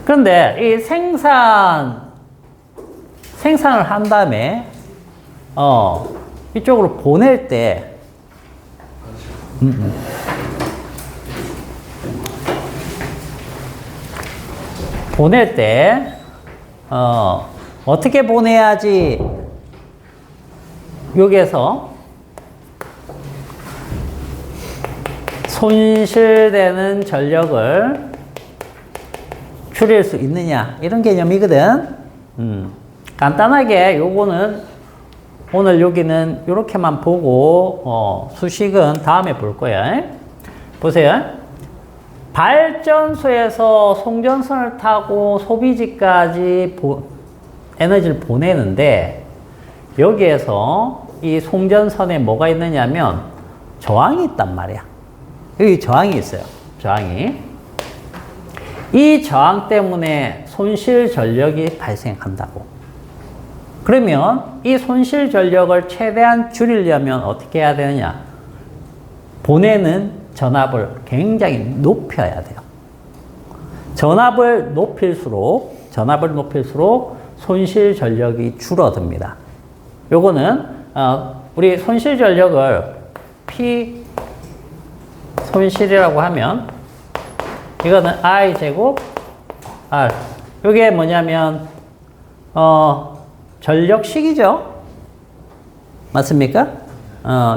그런데 이 생산을 한 다음에 이쪽으로 보낼 때 어떻게 보내야지 여기에서 손실되는 전력을 줄일 수 있느냐 이런 개념이거든. 간단하게 요거는 오늘 여기는 이렇게만 보고 수식은 다음에 볼 거야. 보세요. 발전소에서 송전선을 타고 소비지까지 에너지를 보내는데 여기에서 이 송전선에 뭐가 있느냐면 저항이 있단 말이야. 여기 저항이 있어요. 저항이. 이 저항 때문에 손실 전력이 발생한다고. 그러면 이 손실 전력을 최대한 줄이려면 어떻게 해야 되느냐? 보내는 전압을 굉장히 높여야 돼요. 전압을 높일수록 손실 전력이 줄어듭니다. 요거는 우리 손실 전력을 P 손실이라고 하면 이거는 I 제곱 R. 요게 뭐냐면 전력식이죠. 맞습니까?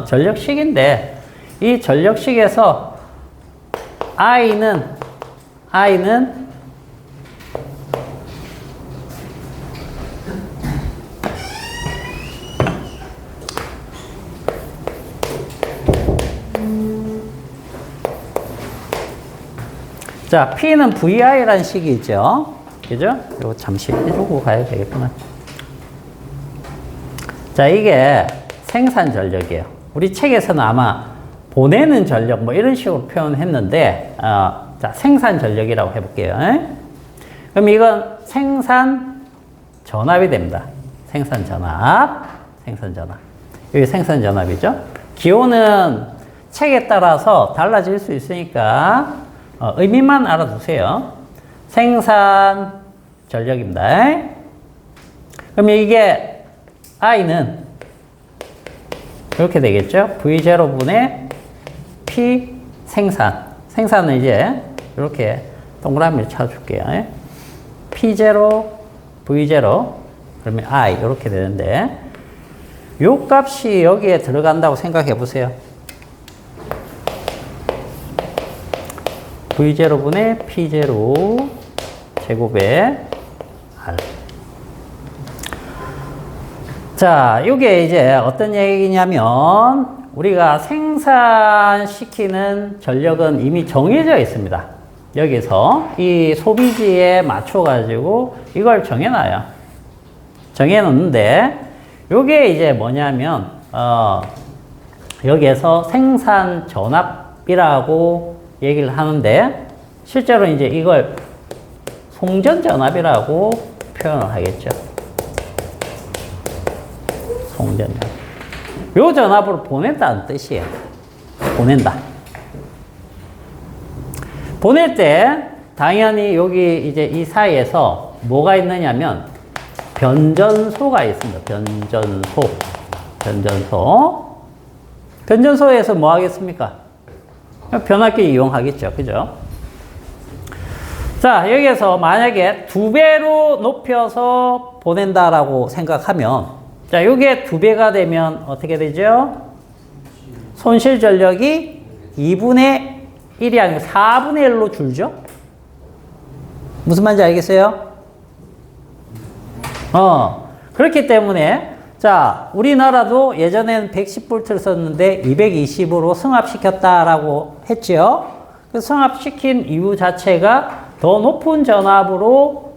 전력식인데 이 전력식에서 I는 자, P는 VI라는 식이 있죠. 그죠? 이거 잠시 해주고 가야 되겠구나. 자, 이게 생산 전력이에요. 우리 책에서는 아마 보내는 전력 뭐 이런 식으로 표현했는데 자, 생산 전력이라고 해볼게요. 그럼 이건 생산 전압이 됩니다. 생산 전압. 여기 생산 전압이죠. 기호는 책에 따라서 달라질 수 있으니까 의미만 알아두세요. 생산 전력입니다. 그럼 이게 I는 이렇게 되겠죠. V0분의 P 생산은 이제 이렇게 동그라미를 쳐줄게요. P0, V0, 그러면 I 이렇게 되는데 요 값이 여기에 들어간다고 생각해 보세요. V0분의 P0 제곱에 R. 자, 이게 이제 어떤 얘기냐면 우리가 생산시키는 전력은 이미 정해져 있습니다. 여기서 이 소비지에 맞춰가지고 이걸 정해놔요. 정해놓는데 이게 이제 뭐냐면 여기에서 생산 전압이라고 얘기를 하는데 실제로 이제 이걸 송전전압이라고 표현을 하겠죠. 송전전압. 요 전압으로 보낸다는 뜻이에요. 보낸다. 보낼 때 당연히 여기 이제 이 사이에서 뭐가 있느냐면 변전소가 있습니다. 변전소에서 뭐 하겠습니까? 변압기 이용하겠죠. 그죠? 자, 여기에서 만약에 2배로 높여서 보낸다라고 생각하면, 자, 이게 2배가 되면 어떻게 되죠? 손실 전력이 2분의 1이 아니고 4분의 1로 줄죠? 무슨 말인지 알겠어요? 그렇기 때문에, 자, 우리나라도 예전에는 110V를 썼는데 220으로 승합시켰다라고 했죠? 그 승합시킨 이유 자체가 더 높은 전압으로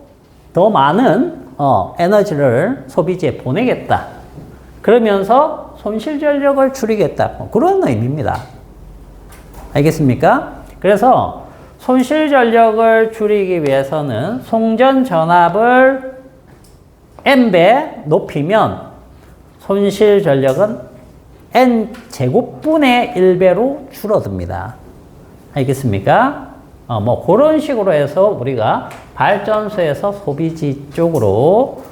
더 많은 에너지를 소비지에 보내겠다. 그러면서 손실 전력을 줄이겠다. 그런 의미입니다. 알겠습니까? 그래서 손실 전력을 줄이기 위해서는 송전 전압을 n배 높이면 손실 전력은 n 제곱분의 1배로 줄어듭니다. 알겠습니까? 뭐 그런 식으로 해서 우리가 발전소에서 소비지 쪽으로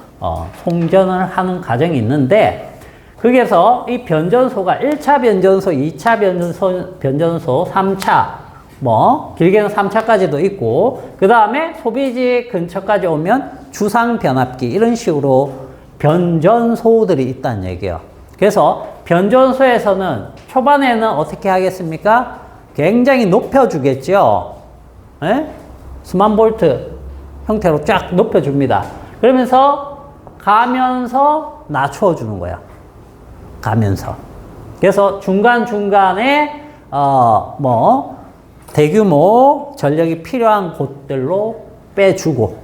송전을 하는 과정이 있는데, 거기에서 이 변전소가 1차 변전소, 2차 변전소, 3차, 뭐 길게는 3차까지도 있고, 그 다음에 소비지 근처까지 오면 주상 변압기, 이런 식으로 변전소들이 있다는 얘기예요. 그래서 변전소에서는 초반에는 어떻게 하겠습니까? 굉장히 높여주겠죠. 네? 수만 볼트 형태로 쫙 높여줍니다. 그러면서 가면서 낮춰주는 거야. 가면서. 그래서 중간중간에 뭐 대규모 전력이 필요한 곳들로 빼주고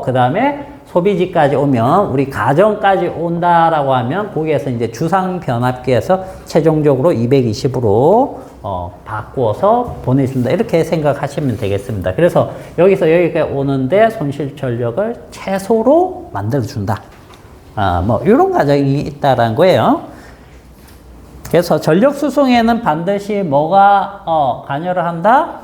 그 다음에 소비지까지 오면, 우리 가정까지 온다라고 하면 거기에서 이제 주상 변압기에서 최종적으로 220으로 바꾸어서 보내준다. 이렇게 생각하시면 되겠습니다. 그래서 여기서 여기까지 오는데 손실 전력을 최소로 만들어준다. 뭐 이런 과정이 있다라는 거예요. 그래서 전력 수송에는 반드시 뭐가 관여를 한다?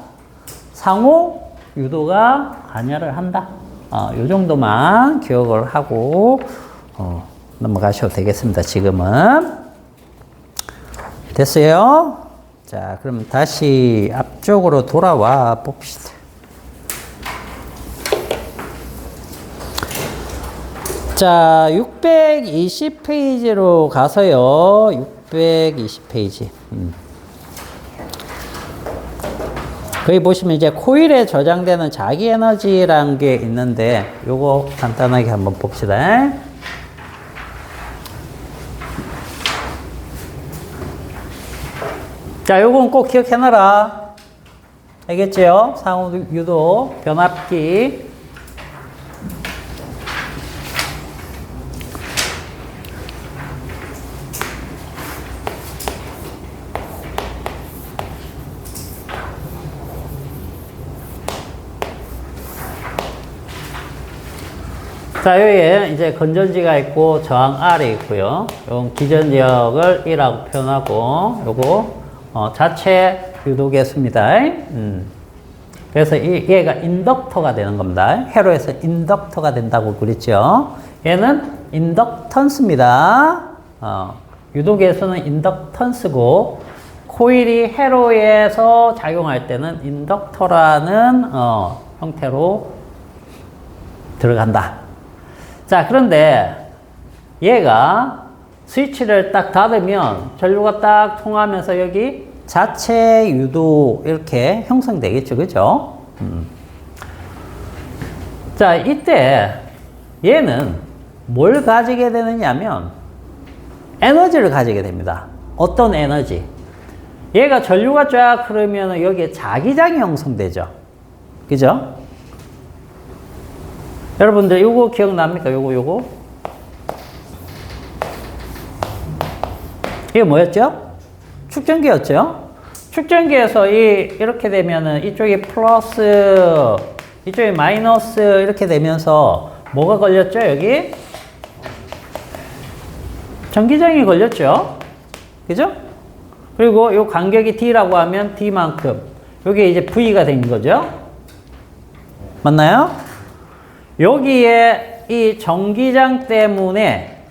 상호 유도가 관여를 한다. 요 정도만 기억을 하고 넘어가셔도 되겠습니다. 지금은 됐어요. 자, 그럼 다시 앞쪽으로 돌아와 봅시다. 자, 620페이지로 가서요. 620페이지. 거기 보시면 이제 코일에 저장되는 자기 에너지라는 게 있는데, 요거 간단하게 한번 봅시다. 자, 요건 꼭 기억해놔라. 알겠죠? 상호 유도, 변압기. 자, 여기에 이제 건전지가 있고 저항 R이 있고요. 요 기전력을 1라고 표현하고, 요거 자체 유도계수입니다. 그래서 얘가 인덕터가 되는 겁니다. 회로에서 인덕터가 된다고 그랬죠. 얘는 인덕턴스입니다. 유도계수는 인덕턴스고, 코일이 회로에서 작용할 때는 인덕터라는 형태로 들어간다. 자, 그런데 얘가 스위치를 딱 닫으면 전류가 딱 통하면서 여기 자체 유도 이렇게 형성되겠죠. 그죠? 자, 이때 얘는 뭘 가지게 되느냐면 에너지를 가지게 됩니다. 어떤 에너지? 얘가 전류가 쫙 흐르면 여기에 자기장이 형성되죠. 그죠? 여러분들 요거 기억납니까? 요거 이게 뭐였죠? 축전기였죠? 축전기에서 이렇게 되면은 이쪽이 플러스, 이쪽에 마이너스 이렇게 되면서 뭐가 걸렸죠? 여기? 전기장이 걸렸죠? 그죠? 그리고 요 간격이 D라고 하면 D만큼 요게 이제 V가 된 거죠? 맞나요? 여기에 이 전기장 때문에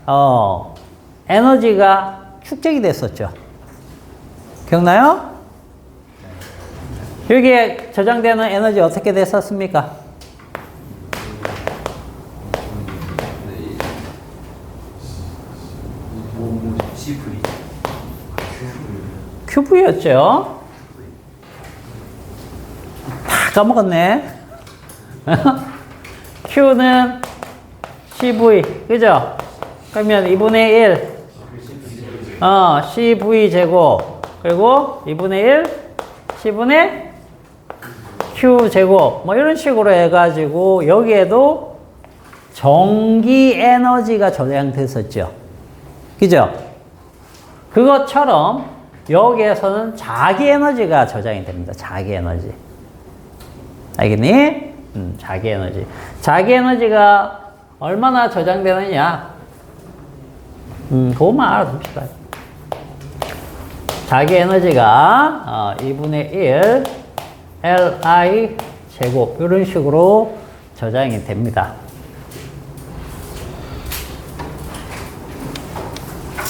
에너지가 축적이 됐었죠. 기억나요? 여기에 저장되는 에너지 어떻게 됐었습니까? CV. 큐브였죠? 다 까먹었네. Q는 CV, 그죠? 그러면 2분의 1, CV 제곱, 그리고 2분의 1, C분의 Q 제곱, 뭐 이런 식으로 해가지고 여기에도 전기 에너지가 저장됐었죠. 그죠? 그것처럼 여기에서는 자기 에너지가 저장이 됩니다. 자기 에너지. 알겠니? 자기 에너지. 자기 에너지가 얼마나 저장되느냐? 그것만 알아둡시다. 자기 에너지가 2분의 1 Li 제곱 이런 식으로 저장이 됩니다.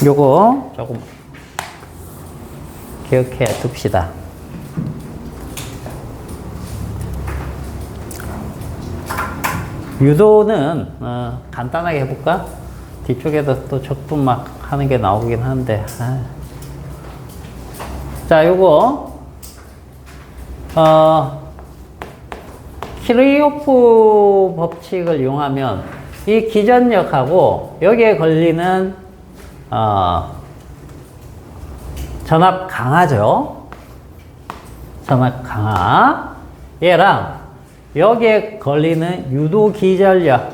요거 조금 기억해 둡시다. 유도는 간단하게 해볼까? 뒤쪽에도 또 적분 막 하는 게 나오긴 하는데. 자, 요거 키르호프 법칙을 이용하면 이 기전력하고 여기에 걸리는 전압 강하죠. 전압 강하. 얘랑 여기에 걸리는 유도 기전력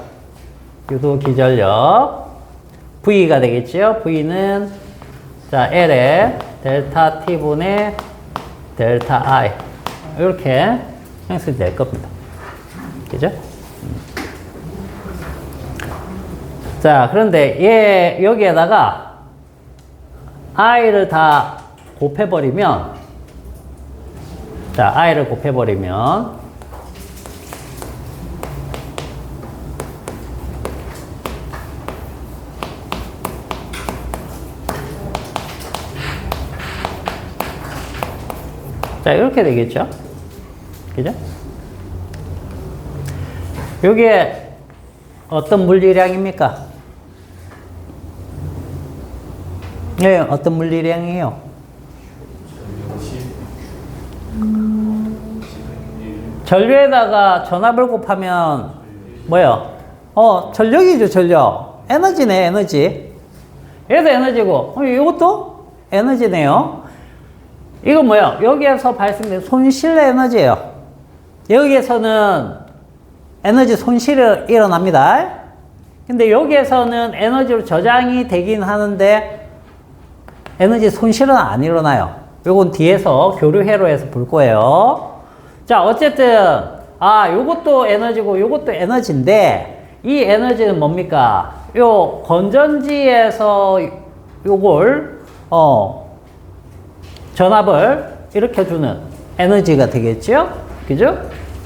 V가 되겠죠. V는 자 L에 델타 T분의 델타 I 이렇게 형성될 겁니다. 그죠? 자, 그런데 얘 여기에다가 I를 다 곱해버리면 자, I를 곱해버리면 자, 이렇게 되겠죠? 그죠? 요게 어떤 물리량입니까? 네, 어떤 물리량이에요? 전류에다가 전압을 곱하면 뭐예요? 전력이죠, 전력. 에너지네, 에너지. 얘도 에너지고, 이것도 에너지네요. 이건 뭐예요? 여기에서 발생된 손실 에너지예요. 여기에서는 에너지 손실이 일어납니다. 근데 여기에서는 에너지로 저장이 되긴 하는데 에너지 손실은 안 일어나요. 요건 뒤에서 교류회로 해서 볼 거예요. 자, 어쨌든 요것도 에너지고 요것도 에너지인데 이 에너지는 뭡니까? 요 건전지에서 요걸 전압을 일으켜주는 에너지가 되겠죠? 그죠?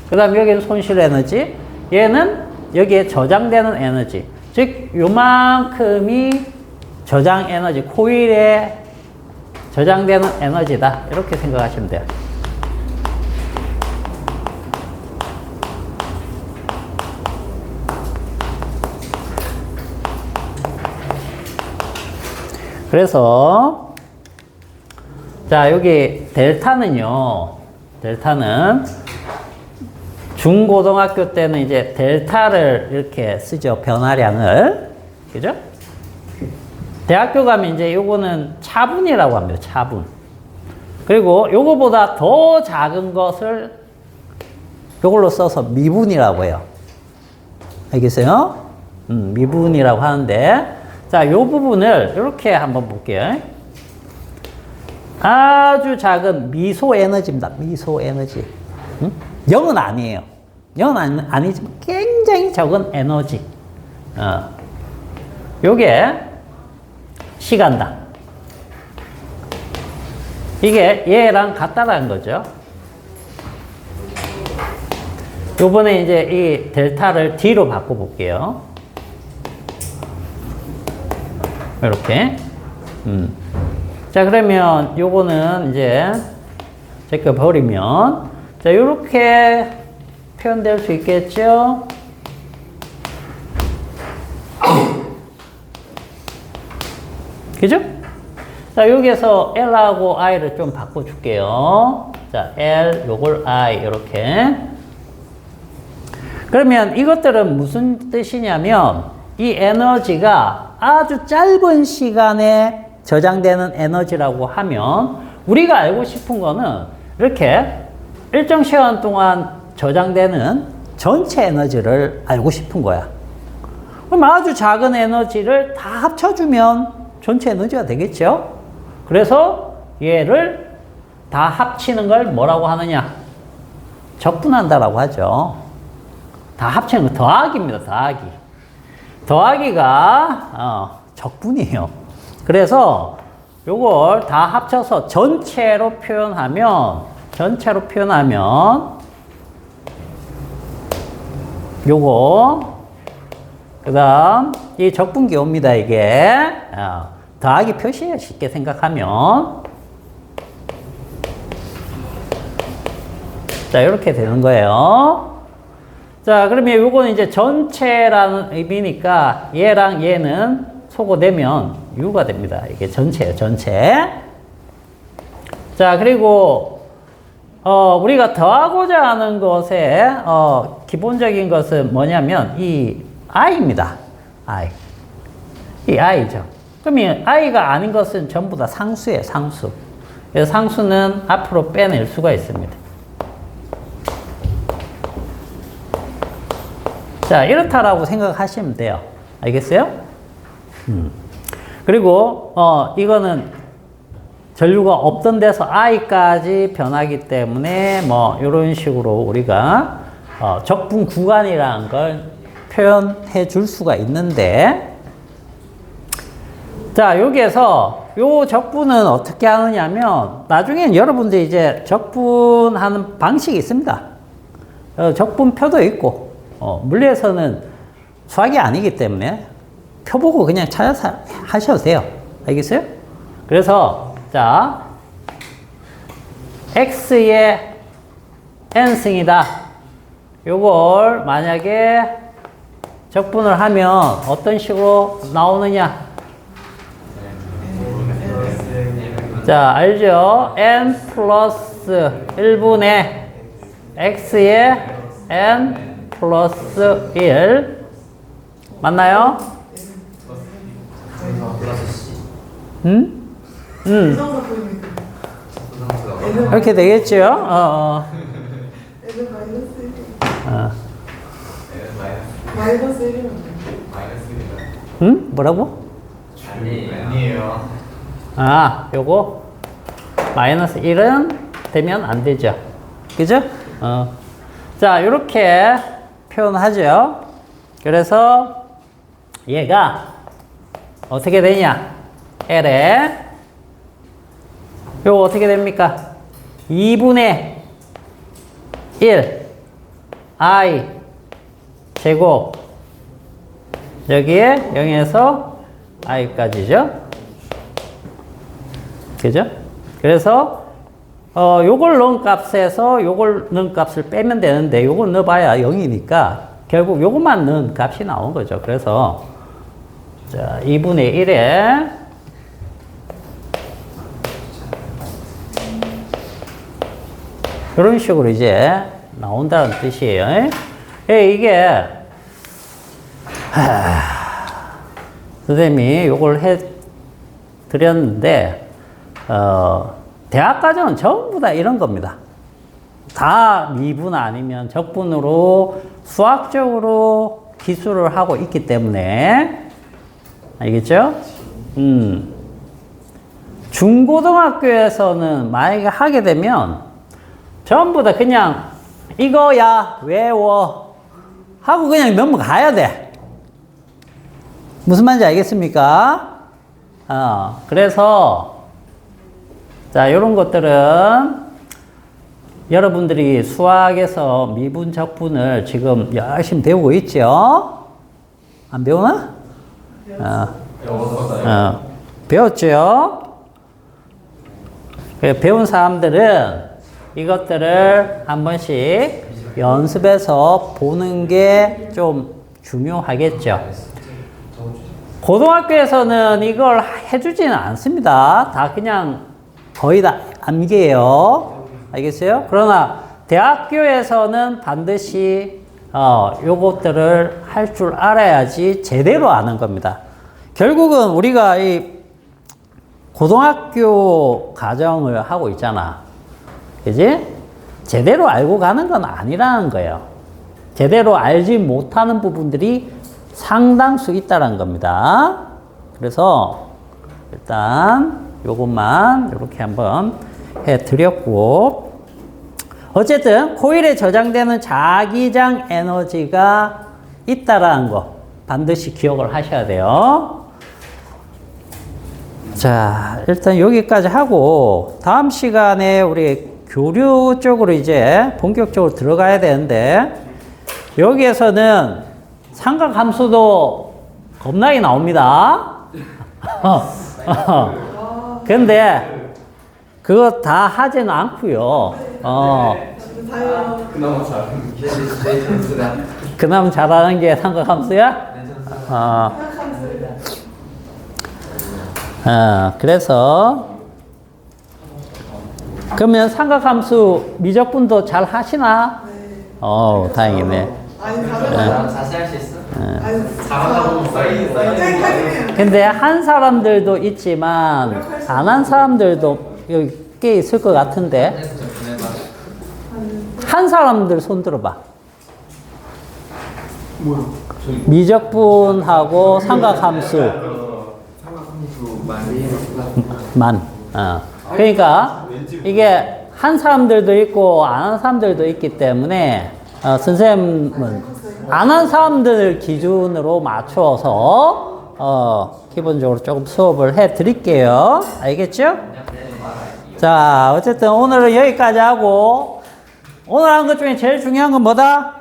그 다음 여기는 손실 에너지. 얘는 여기에 저장되는 에너지. 즉, 요만큼이 저장 에너지, 코일에 저장되는 에너지다. 이렇게 생각하시면 돼요. 그래서 자, 여기 델타는요. 델타는 중고등학교 때는 이제 델타를 이렇게 쓰죠. 변화량을. 그죠? 대학교 가면 이제 요거는 차분이라고 합니다. 차분. 그리고 요거보다 더 작은 것을 요걸로 써서 미분이라고 해요. 알겠어요? 미분이라고 하는데, 자, 요 부분을 이렇게 한번 볼게요. 아주 작은 미소 에너지입니다. 미소 에너지. 0은 아니에요. 이건 아니지만 굉장히 적은 에너지. 요게 시간당. 이게 얘랑 같다라는 거죠. 요번에 이제 이 델타를 D로 바꿔볼게요. 이렇게. 자, 그러면 요거는 이제 제거 버리면, 자, 요렇게 표현될 수 있겠죠? 그죠? 자, 여기에서 L하고 I를 좀 바꿔줄게요. 자, L, 요걸 I, 이렇게. 그러면 이것들은 무슨 뜻이냐면, 이 에너지가 아주 짧은 시간에 저장되는 에너지라고 하면, 우리가 알고 싶은 거는 이렇게 일정 시간 동안 저장되는 전체 에너지를 알고 싶은 거야. 그럼 아주 작은 에너지를 다 합쳐주면 전체 에너지가 되겠죠? 그래서 얘를 다 합치는 걸 뭐라고 하느냐? 적분한다라고 하죠. 다 합치는 거 더하기입니다. 더하기. 더하기가 적분이에요. 그래서 요걸 다 합쳐서 전체로 표현하면 요거 그 다음 이 적분기호입니다. 이게 더하기 표시에 쉽게 생각하면 자 이렇게 되는 거예요. 자 그러면 요거는 이제 전체라는 의미니까 얘랑 얘는 소거되면 U가 됩니다. 이게 전체예요. 전체. 자 그리고 우리가 더하고자 하는 것의 기본적인 것은 뭐냐면 이 I입니다. I. 이 I죠. 그럼 이 I가 아닌 것은 전부 다 상수예요. 상수. 그래서 상수는 앞으로 빼낼 수가 있습니다. 자, 이렇다라고 생각하시면 돼요. 알겠어요? 그리고 이거는 전류가 없던 데서 I까지 변하기 때문에 뭐 이런 식으로 우리가 적분 구간이라는 걸 표현해 줄 수가 있는데 자 여기에서 요 적분은 어떻게 하느냐면 나중엔 여러분들이 이제 적분하는 방식이 있습니다. 적분표도 있고 물리에서는 수학이 아니기 때문에 표 보고 그냥 찾아서 하셔도 돼요. 알겠어요? 그래서 자 X의 N승이다. 요걸 만약에 적분을 하면 어떤 식으로 나오느냐? 자, 알죠? N 플러스 1분의 X의 N 플러스 1 맞나요? 이렇게 되겠죠? N은 마이너스 1. 마이너스 1이면 응? 뭐라고? 아니에요. 요거 마이너스 1은 되면 안 되죠. 그죠? 자, 요렇게 표현하죠. 그래서 얘가 어떻게 되냐? L에 요거 어떻게 됩니까? 2분의 1 I 제곱 여기에 0에서 I까지죠. 그죠? 그래서 요걸 넣은 값에서 요걸 넣은 값을 빼면 되는데 요걸 넣어봐야 0이니까 결국 요것만 넣은 값이 나온 거죠. 그래서 자 2분의 1에 이런 식으로 이제 나온다는 뜻이에요. 이게 선생님이 요걸 해 드렸는데 대학 과정은 전부 다 이런 겁니다. 다 미분 아니면 적분으로 수학적으로 기술을 하고 있기 때문에 알겠죠? 중고등학교에서는 만약에 하게 되면 전부 다 그냥 이거야 외워 하고 그냥 넘어가야 돼. 무슨 말인지 알겠습니까? 그래서 자, 요런 것들은 여러분들이 수학에서 미분, 적분을 지금 열심히 배우고 있죠? 안 배우나? 배웠죠? 배운 사람들은 이것들을 한 번씩 연습해서 보는 게 좀 중요하겠죠. 고등학교에서는 이걸 해주지는 않습니다. 다 그냥 거의 다 암기예요. 알겠어요? 그러나 대학교에서는 반드시 요것들을 할 줄 알아야지 제대로 아는 겁니다. 결국은 우리가 이 고등학교 과정을 하고 있잖아. 그지? 제대로 알고 가는 건 아니라는 거예요. 제대로 알지 못하는 부분들이 상당수 있다는 겁니다. 그래서 일단 요것만 이렇게 한번 해드렸고, 어쨌든 코일에 저장되는 자기장 에너지가 있다라는 거 반드시 기억을 하셔야 돼요. 자, 일단 여기까지 하고 다음 시간에 우리 교류 쪽으로 이제 본격적으로 들어가야 되는데, 여기에서는 삼각함수도 겁나게 나옵니다. 근데 그거 다 하지는 않고요. 그나마 잘하는 게 내 점수다. 그나마 잘하는 게 삼각함수야? 그래서 그러면 삼각함수 미적분도 잘 하시나? 다행이네. 자세할 수 있어? 잘하다 보면 쌓이는. 근데 한 사람들도 있지만 안 한 사람들도 여기 꽤 있을 것 같은데, 한 사람들 손 들어봐. 미적분하고 삼각함수 만. 그러니까 이게 한 사람들도 있고 안 한 사람들도 있기 때문에 선생님은 안 한 사람들 기준으로 맞춰서 기본적으로 조금 수업을 해 드릴게요. 알겠죠? 자, 어쨌든 오늘은 여기까지 하고, 오늘 한 것 중에 제일 중요한 건 뭐다?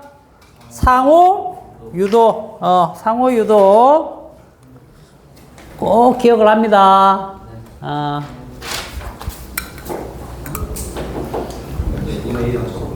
상호 유도. 상호 유도 꼭 기억을 합니다. 이거